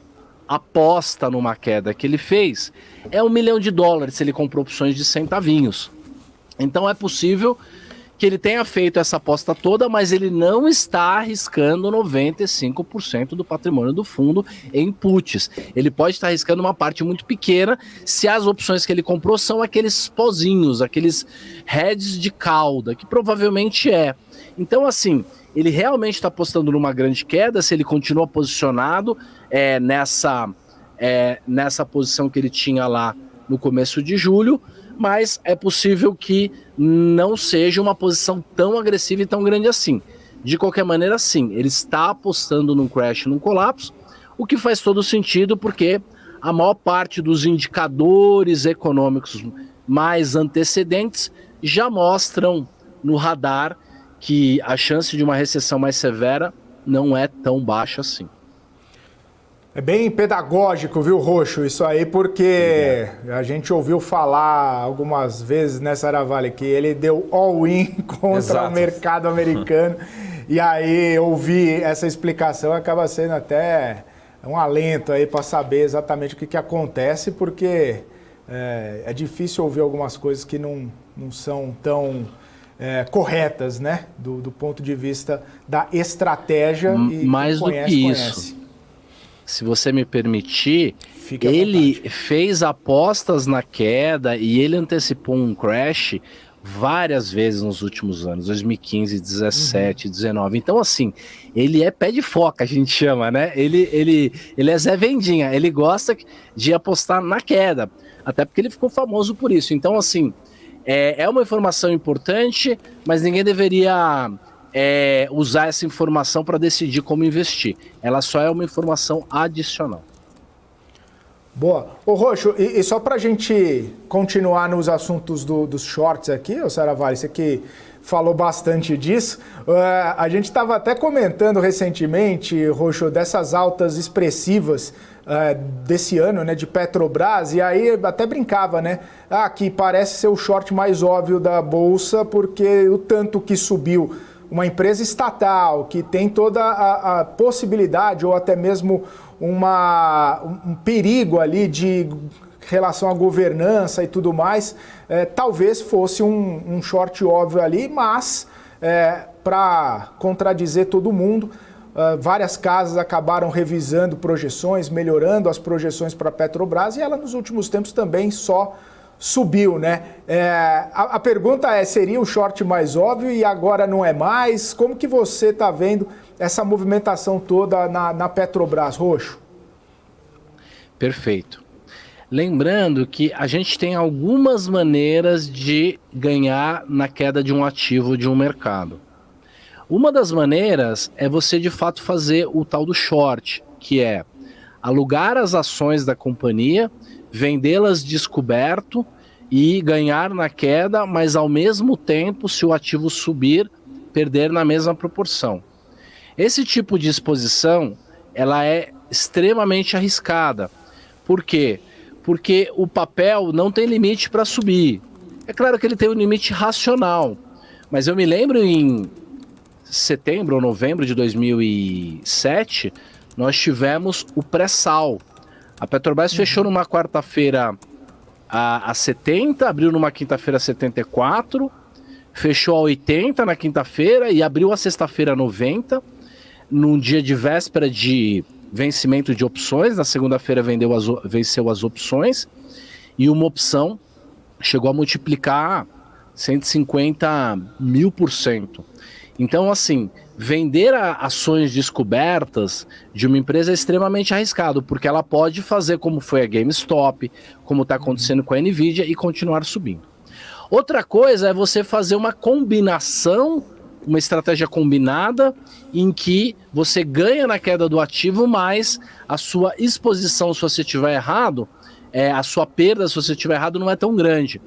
aposta numa queda que ele fez, é $1 milhão se ele comprou opções de centavinhos. Então é possível que ele tenha feito essa aposta toda, mas ele não está arriscando 95% do patrimônio do fundo em puts. Ele pode estar arriscando uma parte muito pequena se as opções que ele comprou são aqueles pozinhos, aqueles heads de cauda, que provavelmente é. Então, assim, ele realmente está apostando numa grande queda se ele continua posicionado nessa posição que ele tinha lá no começo de julho, mas é possível que não seja uma posição tão agressiva e tão grande assim. De qualquer maneira, sim, ele está apostando num crash, num colapso, o que faz todo sentido porque a maior parte dos indicadores econômicos mais antecedentes já mostram no radar que a chance de uma recessão mais severa não é tão baixa assim. É bem pedagógico, viu, Roxo, isso aí, porque a gente ouviu falar algumas vezes, né, Saravalli, que ele deu all-in contra o mercado americano, e aí ouvir essa explicação acaba sendo até um alento aí para saber exatamente o que acontece, porque é difícil ouvir algumas coisas que não são tão corretas, né, do ponto de vista da estratégia. E mais do que isso. Se você me permitir, ele fez apostas na queda e ele antecipou um crash várias vezes nos últimos anos, 2015, 17, 19. Então, assim, ele é pé de foca, a gente chama, né? Ele é Zé Vendinha, ele gosta de apostar na queda, até porque ele ficou famoso por isso. Então, assim, é uma informação importante, mas ninguém deveria usar essa informação para decidir como investir. Ela só é uma informação adicional. Boa. Ô Roxo, e só para a gente continuar nos assuntos dos shorts aqui, ô Saravalli, você que falou bastante disso, a gente estava até comentando recentemente, Roxo, dessas altas expressivas desse ano, né, de Petrobras, e aí até brincava, né, que parece ser o short mais óbvio da Bolsa, porque o tanto que subiu uma empresa estatal que tem toda a possibilidade ou até mesmo um perigo ali de relação à governança e tudo mais, talvez fosse um short óbvio ali, mas para contradizer todo mundo, várias casas acabaram revisando projeções, melhorando as projeções para a Petrobras e ela nos últimos tempos também só subiu, né? A pergunta seria o short mais óbvio e agora não é mais? Como que você está vendo essa movimentação toda na Petrobras, Roxo? Perfeito. Lembrando que a gente tem algumas maneiras de ganhar na queda de um ativo de um mercado. Uma das maneiras é você de fato fazer o tal do short, que é alugar as ações da companhia, vendê-las descoberto e ganhar na queda, mas ao mesmo tempo, se o ativo subir, perder na mesma proporção. Esse tipo de exposição, ela é extremamente arriscada. Por quê? Porque o papel não tem limite para subir. É claro que ele tem um limite racional, mas eu me lembro em setembro ou novembro de 2007, nós tivemos o pré-sal. A Petrobras fechou numa quarta-feira a 70, abriu numa quinta-feira a 74, fechou a 80 na quinta-feira e abriu a sexta-feira a 90, num dia de véspera de vencimento de opções. Na segunda-feira venceu as opções e uma opção chegou a multiplicar 150.000%. Então, assim, vender ações descobertas de uma empresa é extremamente arriscado, porque ela pode fazer como foi a GameStop, como está acontecendo com a Nvidia, e continuar subindo. Outra coisa é você fazer uma combinação, uma estratégia combinada, em que você ganha na queda do ativo, mas a sua exposição, se você tiver errado, a sua perda, se você tiver errado, não é tão grande.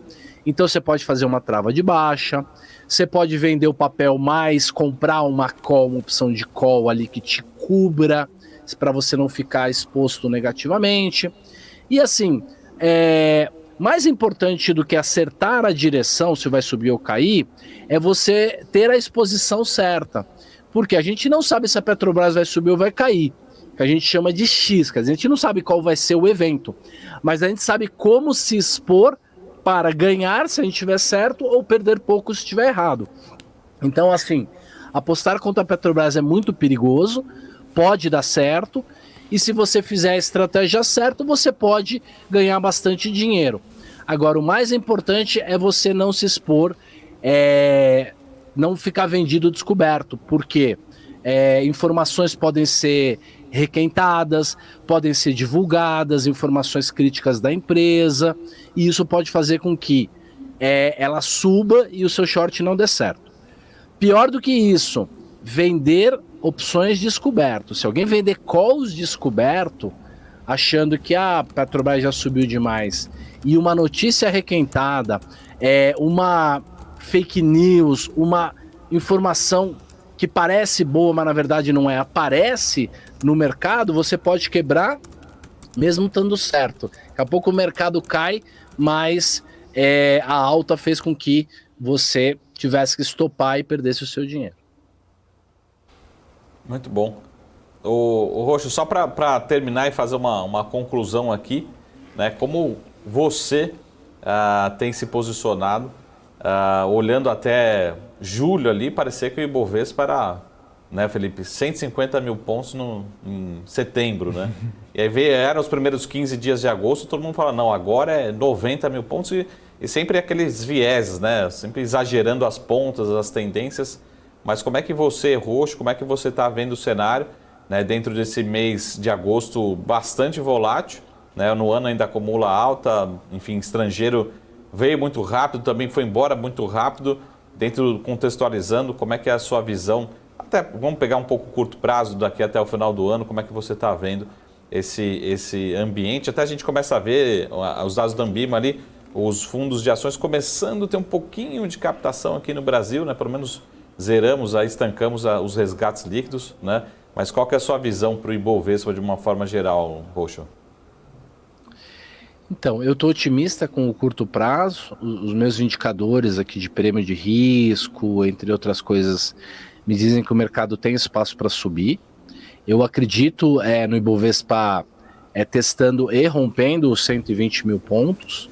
Então você pode fazer uma trava de baixa, você pode vender o papel, mais comprar uma call, uma opção de call ali que te cubra, para você não ficar exposto negativamente. E assim, mais importante do que acertar a direção, se vai subir ou cair, é você ter a exposição certa. Porque a gente não sabe se a Petrobras vai subir ou vai cair, que a gente chama de X, que a gente não sabe qual vai ser o evento, mas a gente sabe como se expor para ganhar se a gente tiver certo ou perder pouco se estiver errado. Então, assim, apostar contra a Petrobras é muito perigoso, pode dar certo, e se você fizer a estratégia certa, você pode ganhar bastante dinheiro. Agora, o mais importante é você não se expor, não ficar vendido descoberto, porque informações podem ser requentadas, podem ser divulgadas, informações críticas da empresa, e isso pode fazer com que ela suba e o seu short não dê certo. Pior do que isso, vender opções descoberto. Se alguém vender calls descoberto, achando que a Petrobras já subiu demais, e uma notícia requentada, uma fake news, uma informação que parece boa, mas na verdade não é, aparece no mercado, você pode quebrar mesmo estando certo. Daqui a pouco o mercado cai, mas a alta fez com que você tivesse que estopar e perdesse o seu dinheiro. Muito bom. O Roxo, só para terminar e fazer uma conclusão aqui, né, como você tem se posicionado, olhando até julho ali, parecia que o Ibovespa era, né, Felipe, 150 mil pontos em setembro, né? E aí eram os primeiros 15 dias de agosto, todo mundo fala, não, agora é 90 mil pontos e sempre aqueles vieses, né? Sempre exagerando as pontas, as tendências. Mas como é que você, Roxo, como é que você está vendo o cenário, né, dentro desse mês de agosto bastante volátil, né? No ano ainda acumula alta, enfim, estrangeiro veio muito rápido, também foi embora muito rápido, contextualizando, como é que é a sua visão, até vamos pegar um pouco curto prazo daqui até o final do ano, como é que você está vendo esse ambiente, até a gente começa a ver os dados da Ambima ali, os fundos de ações começando a ter um pouquinho de captação aqui no Brasil, né? Pelo menos zeramos, estancamos os resgates líquidos, né? Mas qual que é a sua visão para o Ibovespa de uma forma geral, Roxo? Então, eu estou otimista com o curto prazo, os meus indicadores aqui de prêmio de risco, entre outras coisas, me dizem que o mercado tem espaço para subir. Eu acredito no Ibovespa testando e rompendo os 120 mil pontos,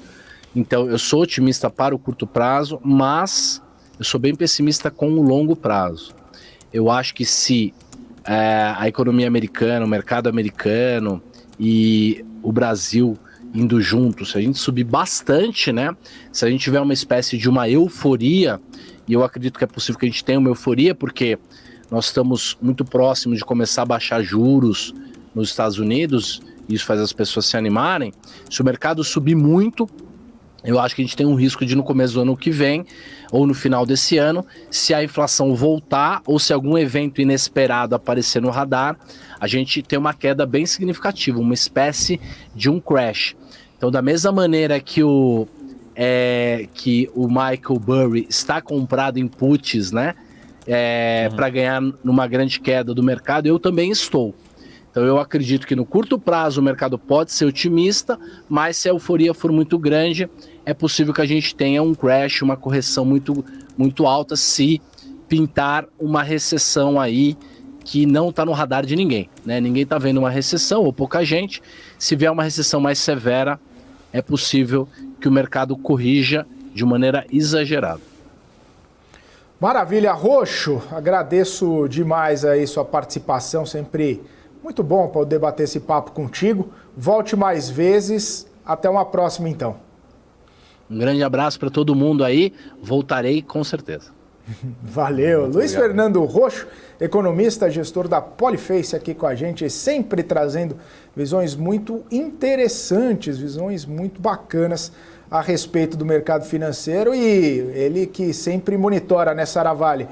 então eu sou otimista para o curto prazo, mas eu sou bem pessimista com o longo prazo. Eu acho que se a economia americana, o mercado americano e o Brasil indo juntos, se a gente subir bastante, né? Se a gente tiver uma espécie de uma euforia, e eu acredito que é possível que a gente tenha uma euforia, porque nós estamos muito próximos de começar a baixar juros nos Estados Unidos, e isso faz as pessoas se animarem. Se o mercado subir muito, eu acho que a gente tem um risco de no começo do ano que vem, ou no final desse ano, se a inflação voltar, ou se algum evento inesperado aparecer no radar, a gente tem uma queda bem significativa, uma espécie de um crash. Então, da mesma maneira que o Michael Burry está comprado em puts, né, para ganhar numa grande queda do mercado, eu também estou. Então eu acredito que no curto prazo o mercado pode ser otimista, mas se a euforia for muito grande, é possível que a gente tenha um crash, uma correção muito, muito alta, se pintar uma recessão aí que não está no radar de ninguém, né? Ninguém está vendo uma recessão, ou pouca gente. Se vier uma recessão mais severa, é possível que o mercado corrija de maneira exagerada. Maravilha, Roxo. Agradeço demais aí sua participação, sempre muito bom poder bater esse papo contigo. Volte mais vezes. Até uma próxima, então. Um grande abraço para todo mundo aí. Voltarei com certeza. Valeu. Luiz Fernando Roxo, economista, gestor da Polyface aqui com a gente, sempre trazendo visões muito interessantes, visões muito bacanas a respeito do mercado financeiro, e ele que sempre monitora, né, Saravalli,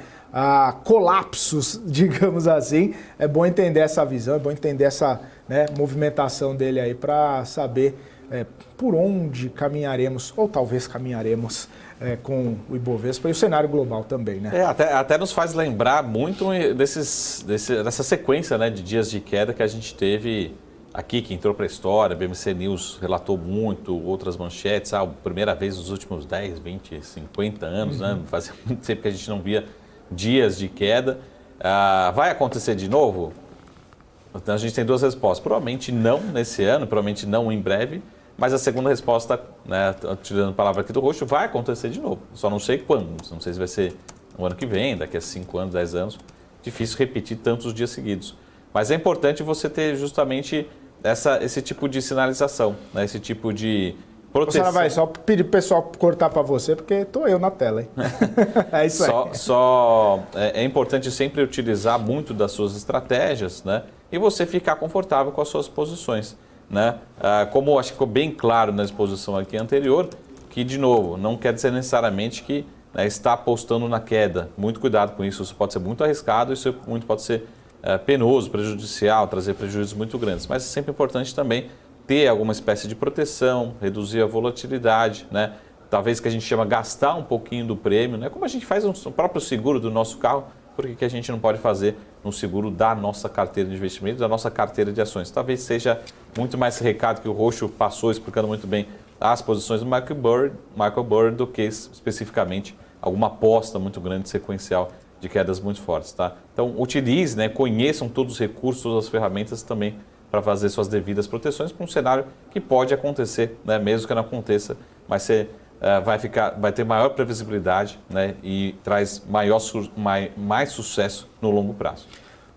colapsos, digamos assim. É bom entender essa visão, é bom entender essa, né, movimentação dele aí para saber por onde caminharemos, ou talvez caminharemos com o Ibovespa e o cenário global também, né? Até nos faz lembrar muito dessa sequência, né, de dias de queda que a gente teve aqui, que entrou para a história. BMC News relatou muito, outras manchetes, primeira vez nos últimos 10, 20, 50 anos, né? Fazia muito tempo que a gente não via dias de queda. Vai acontecer de novo? Então a gente tem duas respostas. Provavelmente não nesse ano, provavelmente não em breve. Mas a segunda resposta, né, tirando a palavra aqui do Roxo, vai acontecer de novo. Só não sei quando. Não sei se vai ser no ano que vem, daqui a 5 anos, 10 anos. Difícil repetir tantos dias seguidos. Mas é importante você ter justamente esse tipo de sinalização, né, esse tipo de proteção. Você vai só pedir pro pessoal cortar para você, porque estou eu na tela, hein? É isso aí. É importante sempre utilizar muito das suas estratégias, né, e você ficar confortável com as suas posições. Né? Como acho que ficou bem claro na exposição aqui anterior, que, de novo, não quer dizer necessariamente que, né, está apostando na queda. Muito cuidado com isso, isso pode ser muito arriscado, isso muito pode ser penoso, prejudicial, trazer prejuízos muito grandes. Mas é sempre importante também ter alguma espécie de proteção, reduzir a volatilidade, né? Talvez que a gente chama gastar um pouquinho do prêmio, né? Como a gente faz o próprio seguro do nosso carro, por que a gente não pode fazer no seguro da nossa carteira de investimento, da nossa carteira de ações? Talvez seja muito mais esse recado que o Roxo passou, explicando muito bem as posições do Michael Burry do que especificamente alguma aposta muito grande sequencial de quedas muito fortes, tá? Então utilize, né, conheçam todos os recursos, todas as ferramentas também para fazer suas devidas proteções para um cenário que pode acontecer, né, mesmo que não aconteça, mas você vai ter maior previsibilidade, né, e traz mais sucesso no longo prazo.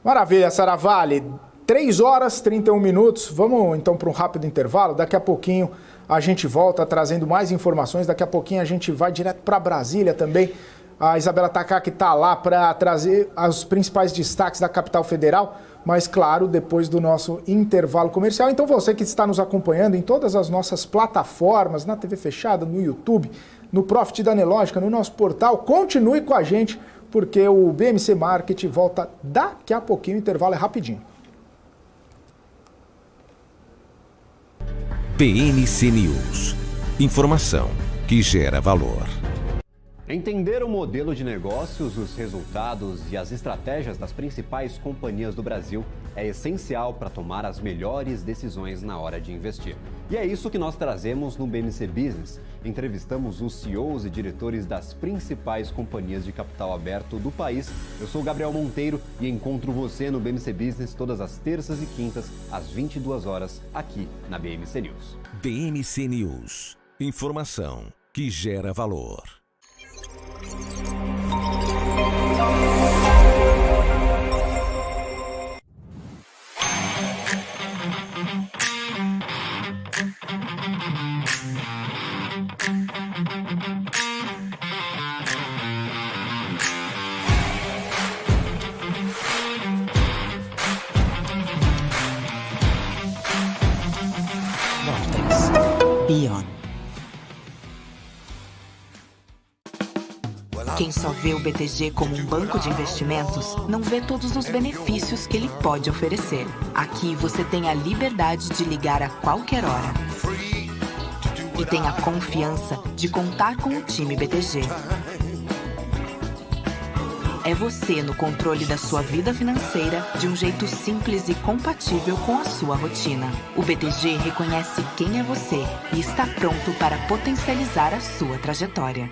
Maravilha, Saravalli. 3 horas e 31 minutos. Vamos então para um rápido intervalo. Daqui a pouquinho a gente volta trazendo mais informações. Daqui a pouquinho a gente vai direto para Brasília também. A Isabela Takaki está lá para trazer os principais destaques da capital federal, mas claro, depois do nosso intervalo comercial. Então você que está nos acompanhando em todas as nossas plataformas, na TV fechada, no YouTube, no Profit da Nelógica, no nosso portal, continue com a gente, porque o BMC Market volta daqui a pouquinho, o intervalo é rapidinho. BMC News. Informação que gera valor. Entender o modelo de negócios, os resultados e as estratégias das principais companhias do Brasil é essencial para tomar as melhores decisões na hora de investir. E é isso que nós trazemos no BMC Business. Entrevistamos os CEOs e diretores das principais companhias de capital aberto do país. Eu sou o Gabriel Monteiro e encontro você no BMC Business todas as terças e quintas, às 22 horas, aqui na BMC News. BMC News. Informação que gera valor. Vortex Beyond. Quem só vê o BTG como um banco de investimentos, não vê todos os benefícios que ele pode oferecer. Aqui você tem a liberdade de ligar a qualquer hora. E tem a confiança de contar com o time BTG. É você no controle da sua vida financeira de um jeito simples e compatível com a sua rotina. O BTG reconhece quem é você e está pronto para potencializar a sua trajetória.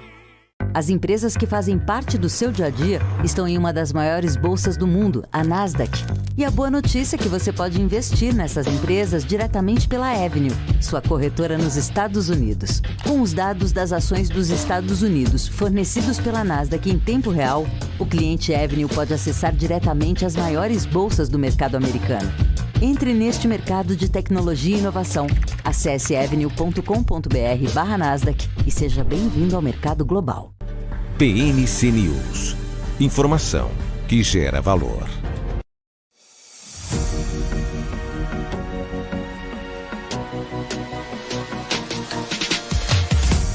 As empresas que fazem parte do seu dia a dia estão em uma das maiores bolsas do mundo, a Nasdaq. E a boa notícia é que você pode investir nessas empresas diretamente pela Avenue, sua corretora nos Estados Unidos. Com os dados das ações dos Estados Unidos fornecidos pela Nasdaq em tempo real, o cliente Avenue pode acessar diretamente as maiores bolsas do mercado americano. Entre neste mercado de tecnologia e inovação. Acesse avenue.com.br/Nasdaq e seja bem-vindo ao mercado global. PNC News. Informação que gera valor.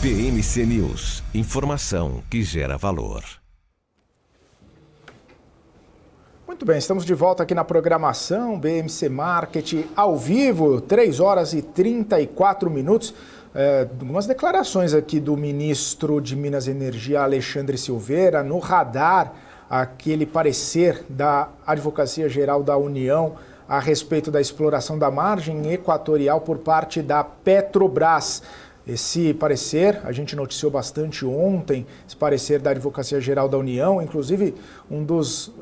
PNC News. Informação que gera valor. Muito bem, estamos de volta aqui na programação BMC Market ao vivo, 3 horas e 34 minutos. Algumas declarações aqui do ministro de Minas e Energia, Alexandre Silveira, no radar, aquele parecer da Advocacia Geral da União a respeito da exploração da margem equatorial por parte da Petrobras. Esse parecer, a gente noticiou bastante ontem, esse parecer da Advocacia Geral da União, inclusive um dos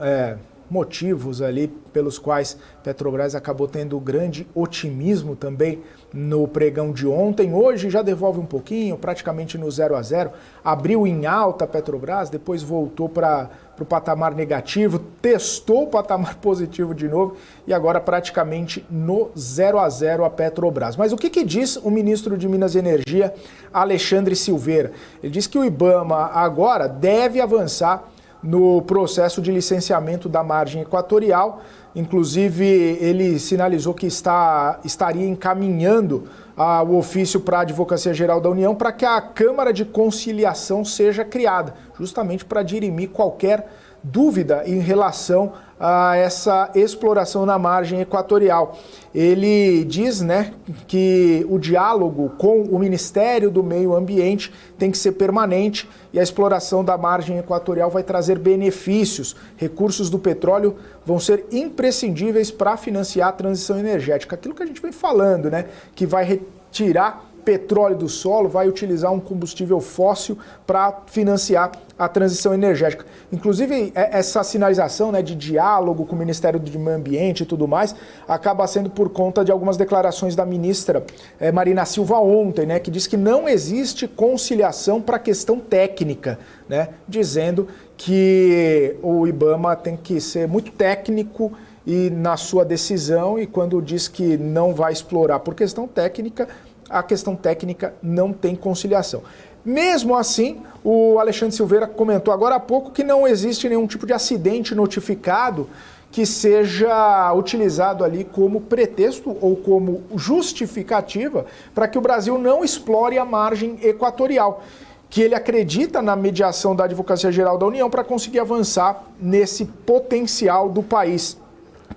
motivos ali pelos quais Petrobras acabou tendo grande otimismo também no pregão de ontem. Hoje já devolve um pouquinho, praticamente no 0 a 0. Abriu em alta a Petrobras, depois voltou para o patamar negativo, testou o patamar positivo de novo e agora praticamente no 0 a 0 a Petrobras. Mas o que diz o ministro de Minas e Energia, Alexandre Silveira? Ele diz que o IBAMA agora deve avançar no processo de licenciamento da margem equatorial. Inclusive, ele sinalizou que estaria encaminhando o ofício para a Advocacia Geral da União para que a Câmara de Conciliação seja criada, justamente para dirimir qualquer dúvida em relação a essa exploração na margem equatorial. Ele diz, que o diálogo com o Ministério do Meio Ambiente tem que ser permanente e a exploração da margem equatorial vai trazer benefícios. Recursos do petróleo vão ser imprescindíveis para financiar a transição energética. Aquilo que a gente vem falando, que vai retirar petróleo do solo, vai utilizar um combustível fóssil para financiar a transição energética. Inclusive, essa sinalização de diálogo com o Ministério do Meio Ambiente e tudo mais, acaba sendo por conta de algumas declarações da ministra Marina Silva ontem, que diz que não existe conciliação para questão técnica, dizendo que o IBAMA tem que ser muito técnico e na sua decisão, e quando diz que não vai explorar por questão técnica, a questão técnica não tem conciliação. Mesmo assim, o Alexandre Silveira comentou agora há pouco que não existe nenhum tipo de acidente notificado que seja utilizado ali como pretexto ou como justificativa para que o Brasil não explore a margem equatorial, que ele acredita na mediação da Advocacia Geral da União para conseguir avançar nesse potencial do país,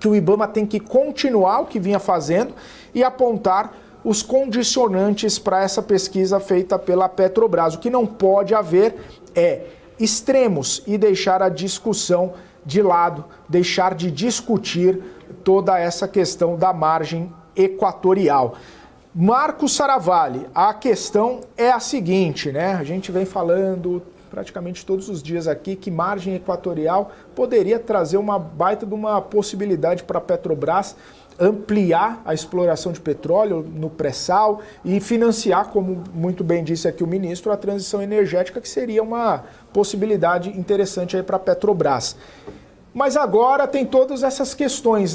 que o IBAMA tem que continuar o que vinha fazendo e apontar os condicionantes para essa pesquisa feita pela Petrobras. O que não pode haver é extremos e deixar a discussão de lado, deixar de discutir toda essa questão da margem equatorial. Marcos Saravalli, a questão é a seguinte, a gente vem falando praticamente todos os dias aqui que margem equatorial poderia trazer uma baita de uma possibilidade para a Petrobras ampliar a exploração de petróleo no pré-sal e financiar, como muito bem disse aqui o ministro, a transição energética, que seria uma possibilidade interessante aí para a Petrobras. Mas agora tem todas essas questões,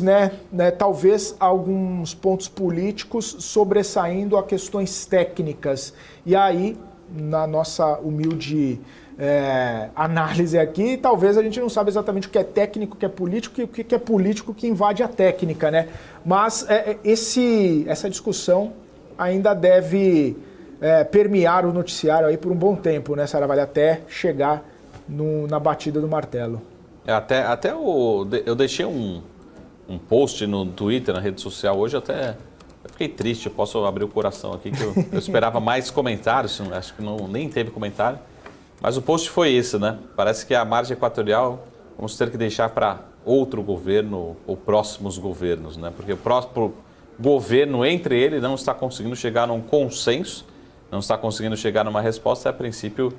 talvez alguns pontos políticos sobressaindo a questões técnicas. E aí, na nossa humilde análise aqui, talvez a gente não sabe exatamente o que é técnico, o que é político e o que é político que invade a técnica, Mas essa discussão ainda deve permear o noticiário aí por um bom tempo, Saravalli, até chegar na batida do martelo. Eu deixei um post no Twitter, na rede social hoje, eu fiquei triste, eu posso abrir o coração aqui, que eu esperava mais comentários, acho que nem teve comentário. Mas o post foi esse, Parece que a margem equatorial vamos ter que deixar para outro governo ou próximos governos, Porque o próprio governo, entre ele, não está conseguindo chegar num consenso, não está conseguindo chegar numa resposta, a princípio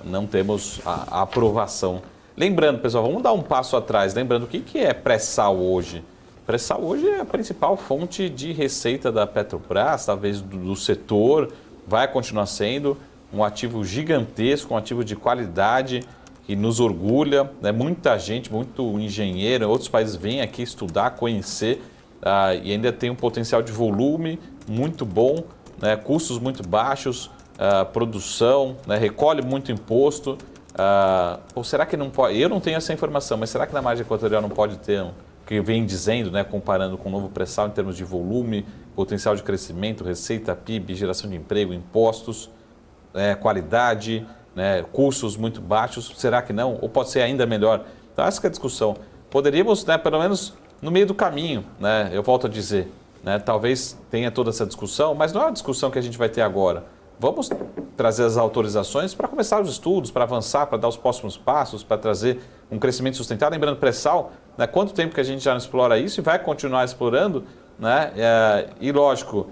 não temos a aprovação. Lembrando, pessoal, vamos dar um passo atrás. Lembrando, o que é pré-sal hoje? Pré-sal hoje é a principal fonte de receita da Petrobras, talvez do setor, vai continuar sendo um ativo gigantesco, um ativo de qualidade que nos orgulha, né? Muita gente, muito engenheiro, outros países vêm aqui estudar, conhecer e ainda tem um potencial de volume muito bom, né? Custos muito baixos, produção, né? Recolhe muito imposto. Ou será que não pode? Eu não tenho essa informação, mas será que na margem equatorial não pode ter que vem dizendo, né, comparando com o novo pré-sal em termos de volume, potencial de crescimento, receita, PIB, geração de emprego, impostos, qualidade, né, custos muito baixos? Será que não? Ou pode ser ainda melhor? Então essa que é a discussão. Poderíamos, né, pelo menos no meio do caminho, né, eu volto a dizer, né, talvez tenha toda essa discussão, mas não é uma discussão que a gente vai ter agora. Vamos trazer as autorizações para começar os estudos, para avançar, para dar os próximos passos, para trazer um crescimento sustentável. Lembrando, pré-sal, né, quanto tempo que a gente já não explora isso e vai continuar explorando, né? E lógico,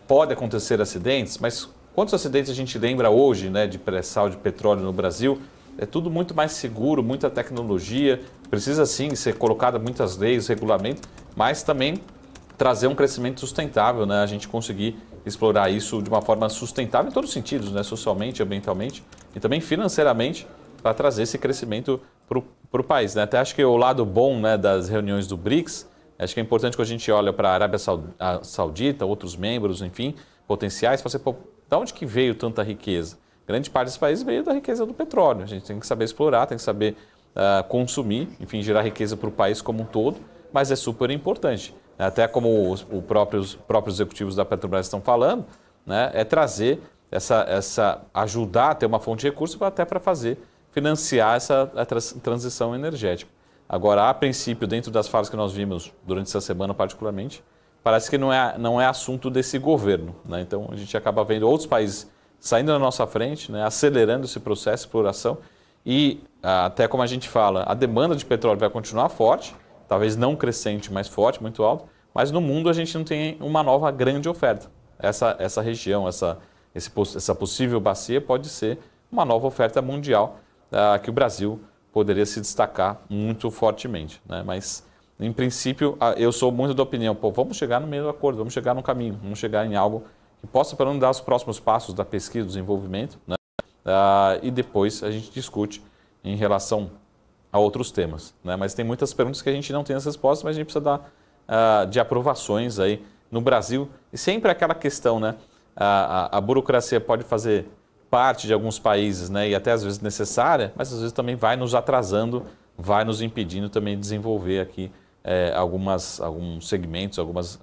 pode acontecer acidentes, mas quantos acidentes a gente lembra hoje, né, de pré-sal, de petróleo no Brasil? É tudo muito mais seguro, muita tecnologia, precisa sim ser colocada muitas leis, regulamentos, mas também trazer um crescimento sustentável, né? A gente conseguir explorar isso de uma forma sustentável em todos os sentidos, né? Socialmente, ambientalmente e também financeiramente, para trazer esse crescimento para o país, né? Até acho que o lado bom, né, das reuniões do BRICS, acho que é importante que a gente olhe para a Arábia Saudita, outros membros, enfim, potenciais, para saber, pô, de onde que veio tanta riqueza? Grande parte dos países veio da riqueza do petróleo. A gente tem que saber explorar, tem que saber consumir, enfim, gerar riqueza para o país como um todo, mas é super importante. Até como os próprios executivos da Petrobras estão falando, né, é trazer ajudar a ter uma fonte de recursos até para financiar essa transição energética. Agora, a princípio, dentro das falas que nós vimos durante essa semana particularmente, parece que não é assunto desse governo, né? Então, a gente acaba vendo outros países saindo na nossa frente, né, acelerando esse processo de exploração e, até como a gente fala, a demanda de petróleo vai continuar forte, talvez não crescente, mas forte, muito alto, mas no mundo a gente não tem uma nova grande oferta. Essa região, essa possível bacia pode ser uma nova oferta mundial que o Brasil poderia se destacar muito fortemente, né? Mas, em princípio, eu sou muito da opinião, vamos chegar no meio do acordo, vamos chegar no caminho, vamos chegar em algo que possa, pelo menos, dar os próximos passos da pesquisa, do desenvolvimento, né? E depois a gente discute em relação a outros temas, né? Mas tem muitas perguntas que a gente não tem as respostas, mas a gente precisa de aprovações aí no Brasil. E sempre aquela questão, né? A burocracia pode fazer parte de alguns países, né? E até às vezes necessária, mas às vezes também vai nos atrasando, vai nos impedindo também de desenvolver aqui alguns segmentos, algumas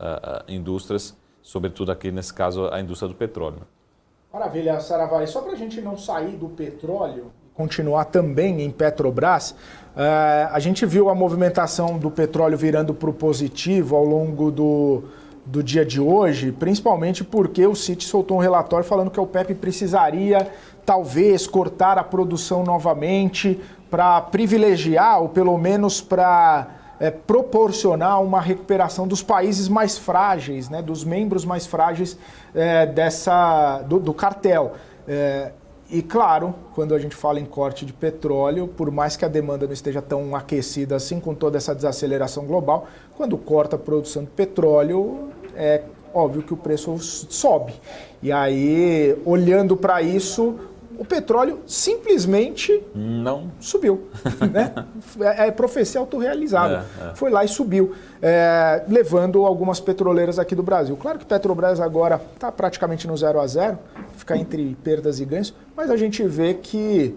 indústrias, sobretudo aqui nesse caso a indústria do petróleo. Maravilha, Saravali. Só para a gente não sair do petróleo, continuar também em Petrobras, a gente viu a movimentação do petróleo virando para o positivo ao longo do dia de hoje, principalmente porque o CIT soltou um relatório falando que a OPEP precisaria, talvez, cortar a produção novamente para privilegiar, ou pelo menos para proporcionar uma recuperação dos países mais frágeis, né, dos membros mais frágeis do cartel. E claro, quando a gente fala em corte de petróleo, por mais que a demanda não esteja tão aquecida assim com toda essa desaceleração global, quando corta a produção de petróleo, é óbvio que o preço sobe. E aí, olhando para isso, o petróleo simplesmente não subiu. Né? É profecia autorrealizada. Foi lá e subiu, levando algumas petroleiras aqui do Brasil. Claro que Petrobras agora está praticamente no 0 a 0, fica entre perdas e ganhos, mas a gente vê que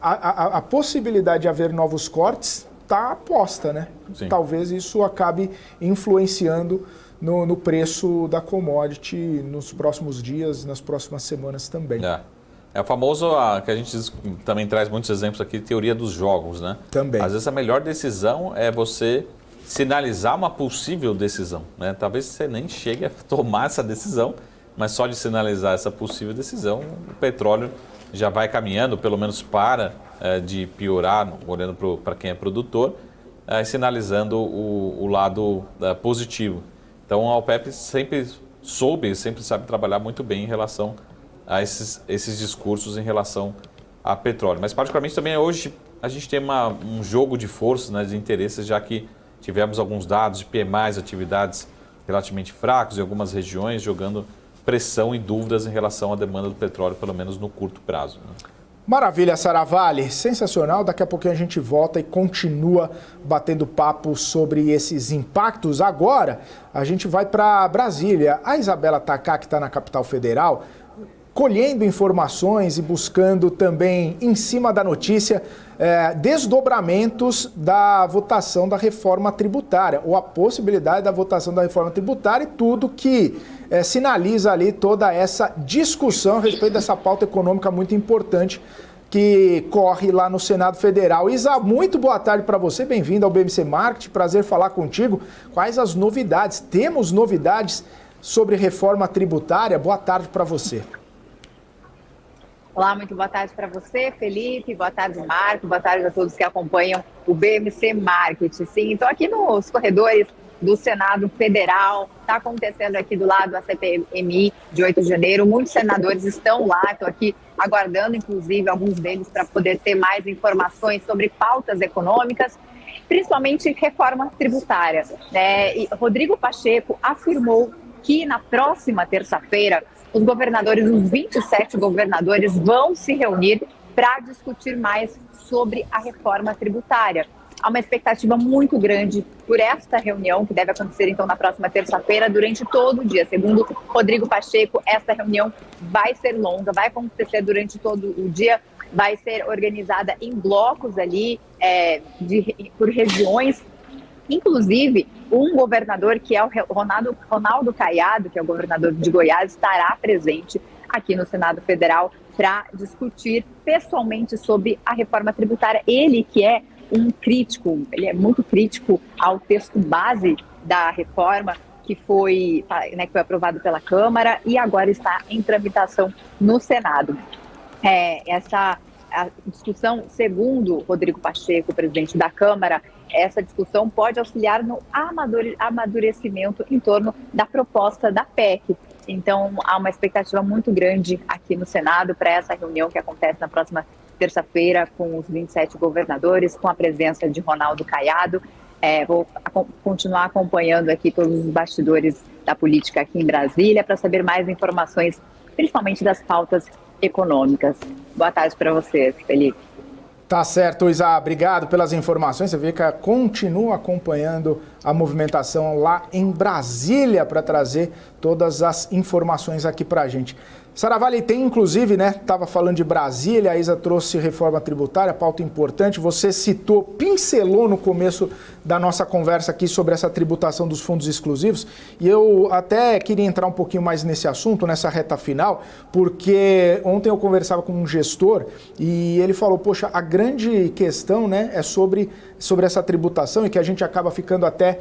a possibilidade de haver novos cortes está posta, né? Sim. Talvez isso acabe influenciando no preço da commodity nos próximos dias, nas próximas semanas também. É o famoso, que a gente também traz muitos exemplos aqui, teoria dos jogos, né? Também. Às vezes a melhor decisão é você sinalizar uma possível decisão, né? Talvez você nem chegue a tomar essa decisão, mas só de sinalizar essa possível decisão, o petróleo já vai caminhando, pelo menos para de piorar, olhando para quem é produtor, sinalizando o lado positivo. Então a OPEP sempre sabe trabalhar muito bem em relação a esses discursos em relação a petróleo. Mas particularmente também hoje a gente tem um jogo de forças, né, de interesses, já que tivemos alguns dados de PMIs, atividades relativamente fracos em algumas regiões, jogando pressão e dúvidas em relação à demanda do petróleo, pelo menos no curto prazo, né? Maravilha, Saravalli, sensacional. Daqui a pouquinho a gente volta e continua batendo papo sobre esses impactos. Agora a gente vai para Brasília. A Isabela Tacá, que está na capital federal, colhendo informações e buscando também, em cima da notícia, desdobramentos da votação da reforma tributária, ou a possibilidade da votação da reforma tributária e tudo que sinaliza ali toda essa discussão a respeito dessa pauta econômica muito importante que corre lá no Senado Federal. Isa, muito boa tarde para você, bem-vindo ao BMC Market, prazer falar contigo. Quais as novidades? Temos novidades sobre reforma tributária? Boa tarde para você. Olá, muito boa tarde para você, Felipe, boa tarde, Marco, boa tarde a todos que acompanham o BMC Market. Sim, estou aqui nos corredores do Senado Federal, está acontecendo aqui do lado a CPMI de 8 de janeiro, muitos senadores estão lá, estou aqui aguardando, inclusive, alguns deles para poder ter mais informações sobre pautas econômicas, principalmente reforma tributária, né? E Rodrigo Pacheco afirmou que na próxima terça-feira os governadores, os 27 governadores, vão se reunir para discutir mais sobre a reforma tributária. Há uma expectativa muito grande por esta reunião, que deve acontecer então na próxima terça-feira, durante todo o dia. Segundo Rodrigo Pacheco, essa reunião vai ser longa, vai acontecer durante todo o dia, vai ser organizada em blocos ali, por regiões. Inclusive, um governador, que é o Ronaldo Caiado, que é o governador de Goiás, estará presente aqui no Senado Federal para discutir pessoalmente sobre a reforma tributária. Ele que é um crítico, ele é muito crítico ao texto base da reforma que foi aprovado pela Câmara e agora está em tramitação no Senado. A discussão, segundo Rodrigo Pacheco, presidente da Câmara, essa discussão pode auxiliar no amadurecimento em torno da proposta da PEC. Então, há uma expectativa muito grande aqui no Senado para essa reunião que acontece na próxima terça-feira com os 27 governadores, com a presença de Ronaldo Caiado. Vou continuar acompanhando aqui todos os bastidores da política aqui em Brasília para saber mais informações, principalmente das pautas econômicas. Boa tarde para vocês, Felipe. Tá certo, Isa. Obrigado pelas informações. Você vê que continua acompanhando a movimentação lá em Brasília para trazer todas as informações aqui para a gente. Saravalli, tem inclusive, né, estava falando de Brasília, a Isa trouxe reforma tributária, pauta importante, você citou, pincelou no começo da nossa conversa aqui sobre essa tributação dos fundos exclusivos, e eu até queria entrar um pouquinho mais nesse assunto, nessa reta final, porque ontem eu conversava com um gestor e ele falou, poxa, a grande questão, né, é sobre essa tributação e que a gente acaba ficando até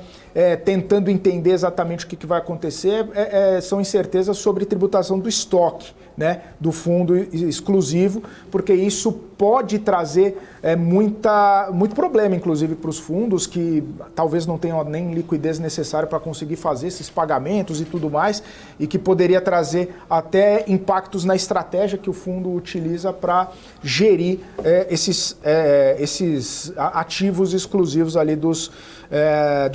tentando entender exatamente o que vai acontecer, são incertezas sobre tributação do estoque, né, do fundo exclusivo, porque isso pode trazer muito problema, inclusive, para os fundos que talvez não tenham nem liquidez necessária para conseguir fazer esses pagamentos e tudo mais, e que poderia trazer até impactos na estratégia que o fundo utiliza para gerir esses ativos exclusivos ali dos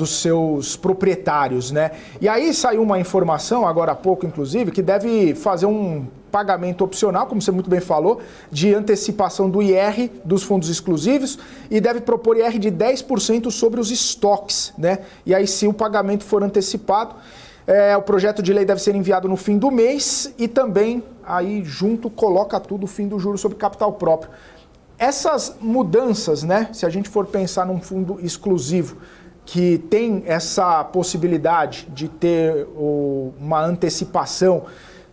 seus proprietários, né? E aí saiu uma informação, agora há pouco, inclusive, que deve fazer um pagamento opcional, como você muito bem falou, de antecipação do IR dos fundos exclusivos e deve propor IR de 10% sobre os estoques, né? E aí, se o pagamento for antecipado, o projeto de lei deve ser enviado no fim do mês e também, aí junto, coloca tudo o fim do juro sobre capital próprio. Essas mudanças, né? Se a gente for pensar num fundo exclusivo, que tem essa possibilidade de ter uma antecipação,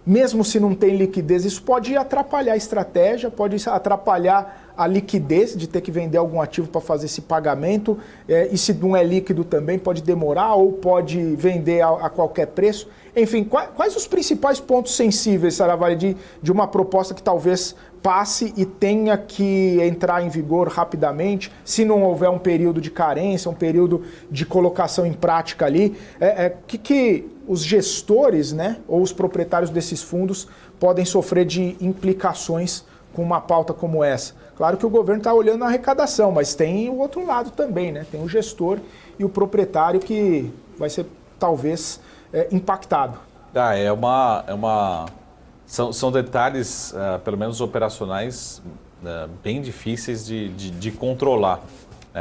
mesmo se não tem liquidez, isso pode atrapalhar a estratégia, pode atrapalhar a liquidez de ter que vender algum ativo para fazer esse pagamento, e se não é líquido também pode demorar ou pode vender a qualquer preço. Enfim, quais os principais pontos sensíveis, Saravari, de uma proposta que talvez passe e tenha que entrar em vigor rapidamente, se não houver um período de carência, um período de colocação em prática ali, que os gestores, né, ou os proprietários desses fundos podem sofrer de implicações com uma pauta como essa? Claro que o governo está olhando a arrecadação, mas tem o outro lado também, né? Tem o gestor e o proprietário que vai ser talvez impactado. São detalhes, pelo menos operacionais, bem difíceis de controlar.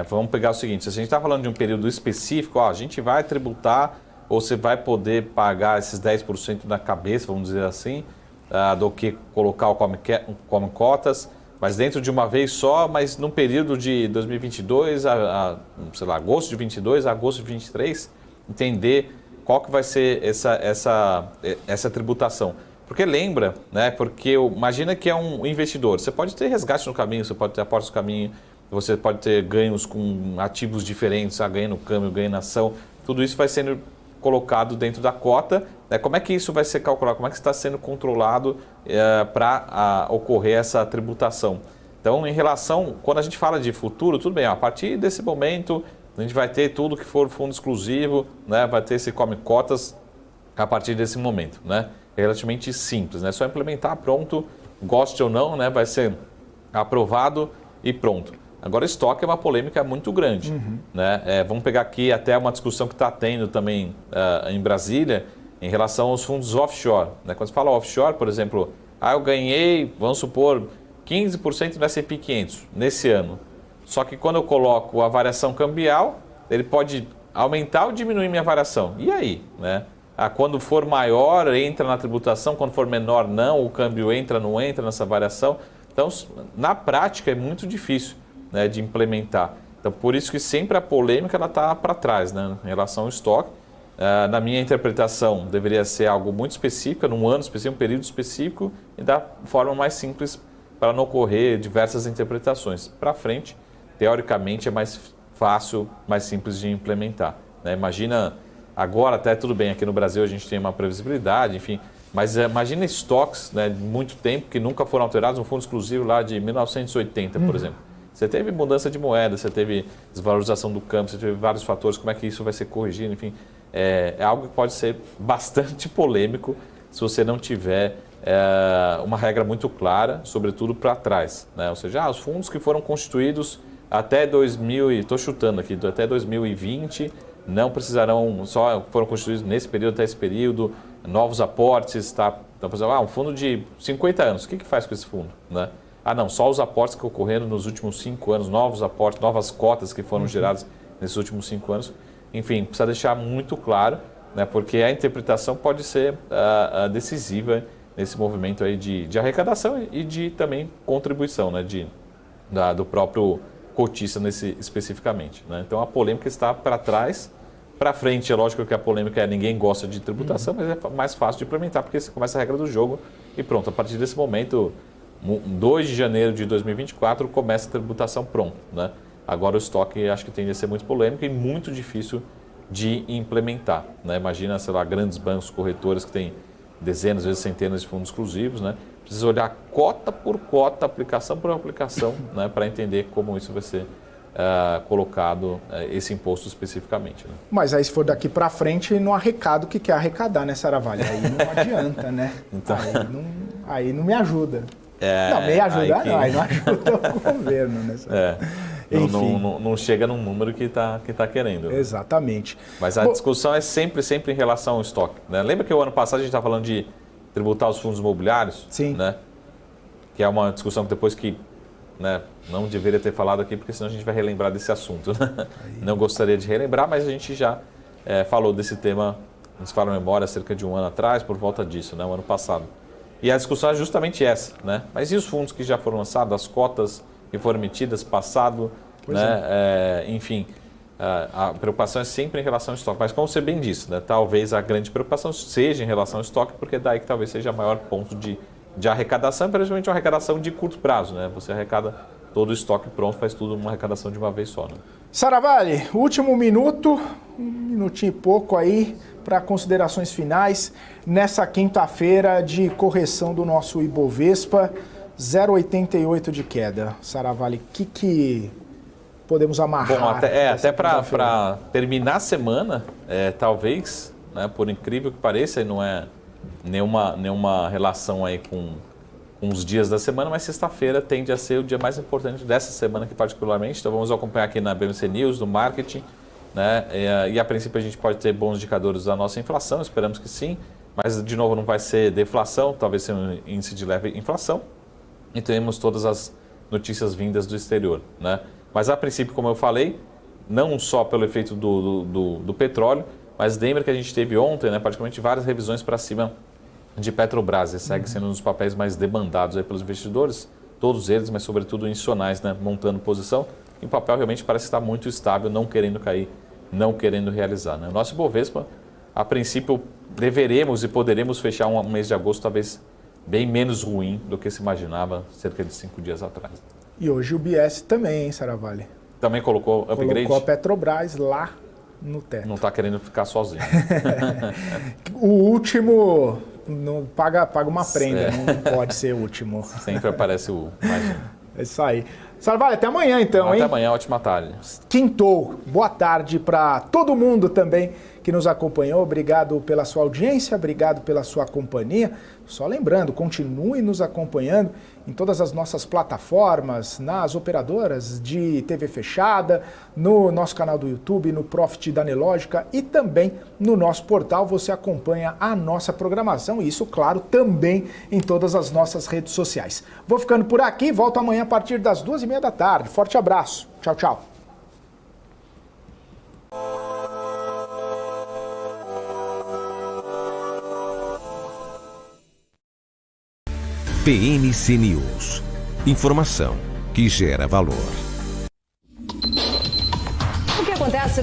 Vamos pegar o seguinte, se a gente está falando de um período específico, a gente vai tributar ou você vai poder pagar esses 10% na cabeça, vamos dizer assim, do que colocar o come cotas, mas dentro de uma vez só, mas num período de 2022 sei lá, agosto de 22 a agosto de 23, entender qual que vai ser essa tributação. Porque lembra, né? Porque imagina que é um investidor, você pode ter resgate no caminho, você pode ter aportes no caminho, você pode ter ganhos com ativos diferentes, ganho no câmbio, ganho na ação, tudo isso vai sendo colocado dentro da cota. Como é que isso vai ser calculado? Como é que está sendo controlado para ocorrer essa tributação? Então, em relação, quando a gente fala de futuro, tudo bem, a partir desse momento a gente vai ter tudo que for fundo exclusivo, né? Vai ter esse come cotas a partir desse momento, né? É relativamente simples, né? Só implementar, pronto, goste ou não, né? Vai ser aprovado e pronto. Agora, estoque é uma polêmica muito grande, né? Vamos pegar aqui até uma discussão que está tendo também em Brasília em relação aos fundos offshore, né? Quando se fala offshore, por exemplo, eu ganhei, vamos supor, 15% no S&P 500 nesse ano. Só que quando eu coloco a variação cambial, ele pode aumentar ou diminuir minha variação. E aí, né? Quando for maior, entra na tributação, quando for menor, não, o câmbio entra, não entra nessa variação. Então, na prática, é muito difícil, né, de implementar. Então, por isso que sempre a polêmica está para trás, né, em relação ao estoque. Na minha interpretação, deveria ser algo muito específico, num ano específico, um período específico, e da forma mais simples para não ocorrer diversas interpretações. Para frente, teoricamente, é mais fácil, mais simples de implementar, né? Imagina, agora até tudo bem, aqui no Brasil a gente tem uma previsibilidade, enfim, mas imagina estoques, né, de muito tempo que nunca foram alterados, um fundo exclusivo lá de 1980, por exemplo. Você teve mudança de moeda, você teve desvalorização do câmbio, você teve vários fatores, como é que isso vai ser corrigido, enfim. É algo que pode ser bastante polêmico se você não tiver uma regra muito clara, sobretudo para trás, né? Ou seja, os fundos que foram constituídos até 2020 não precisarão, só foram constituídos nesse período até esse período, novos aportes, tá? Então, por exemplo, um fundo de 50 anos, o que faz com esse fundo, né? Não, só os aportes que ocorreram nos últimos 5 anos, novos aportes, novas cotas que foram geradas nesses últimos 5 anos. Enfim, precisa deixar muito claro, né, porque a interpretação pode ser decisiva nesse movimento aí de arrecadação e de também contribuição, né, do próprio cotista especificamente, né? Então a polêmica está para trás. Para frente, é lógico que a polêmica ninguém gosta de tributação, mas é mais fácil de implementar porque você começa a regra do jogo e pronto. A partir desse momento, 2 de janeiro de 2024, começa a tributação pronto, né? Agora o estoque acho que tende a ser muito polêmico e muito difícil de implementar, né? Imagina, sei lá, grandes bancos, corretores que têm dezenas, às vezes centenas de fundos exclusivos, né? Precisa olhar cota por cota, aplicação por aplicação, né? Para entender como isso vai ser colocado, esse imposto especificamente, né? Mas aí se for daqui para frente, não arrecada o que quer arrecadar, né, Saravari? Aí não adianta, né? Então... Aí não me ajuda. Não, me ajuda aí não ajuda o governo, né? Não chega num número que tá querendo. Exatamente. Mas a discussão é sempre em relação ao estoque, né? Lembra que o ano passado a gente estava falando de tributar os fundos imobiliários? Sim. Né? Que é uma discussão que depois que, né, não deveria ter falado aqui, porque senão a gente vai relembrar desse assunto, né? Não gostaria de relembrar, mas a gente já falou desse tema, nos fala a memória, cerca de um ano atrás, por volta disso, né? O ano passado. E a discussão é justamente essa, né? Mas e os fundos que já foram lançados, as cotas que foram emitidas, passado, né? Enfim, a preocupação é sempre em relação ao estoque. Mas como você bem disse, né? Talvez a grande preocupação seja em relação ao estoque, porque daí que talvez seja o maior ponto de arrecadação, principalmente uma arrecadação de curto prazo, né? Você arrecada todo o estoque pronto, faz tudo uma arrecadação de uma vez só. Né? Saravalli, último minuto, um minutinho e pouco aí para considerações finais nessa quinta-feira de correção do nosso Ibovespa, 0,88 de queda. Saravalli, o que podemos amarrar? Bom, até para terminar a semana, talvez, né, por incrível que pareça, não é nenhuma relação aí com os dias da semana, mas sexta-feira tende a ser o dia mais importante dessa semana aqui particularmente. Então vamos acompanhar aqui na BMC News, no marketing, né? E a princípio a gente pode ter bons indicadores da nossa inflação, esperamos que sim, mas de novo não vai ser deflação, talvez seja um índice de leve inflação. E temos todas as notícias vindas do exterior, né? Mas a princípio, como eu falei, não só pelo efeito do petróleo, mas lembra que a gente teve ontem, né, praticamente várias revisões para cima de Petrobras, e segue sendo um dos papéis mais demandados aí pelos investidores, todos eles, mas sobretudo institucionais, né, montando posição. E o papel realmente parece estar muito estável, não querendo cair, não querendo realizar. Né? O nosso Ibovespa, a princípio, deveremos e poderemos fechar um mês de agosto talvez bem menos ruim do que se imaginava cerca de 5 dias atrás. E hoje o BS também, hein, Saravalli? Também colocou upgrade? Colocou a Petrobras lá no teto. Não está querendo ficar sozinho. O último não paga uma prenda, não pode ser o último. Sempre aparece o mais um. É isso aí. Saravalli, até amanhã então, hein? Até amanhã, ótima tarde. Quintou. Boa tarde para todo mundo também que nos acompanhou. Obrigado pela sua audiência, obrigado pela sua companhia. Só lembrando, continue nos acompanhando em todas as nossas plataformas, nas operadoras de TV fechada, no nosso canal do YouTube, no Profit da Nelogica e também no nosso portal. Você acompanha a nossa programação e isso, claro, também em todas as nossas redes sociais. Vou ficando por aqui, volto amanhã a partir das 2h30 da tarde. Forte abraço. Tchau, tchau. BMC News. Informação que gera valor. O que acontece?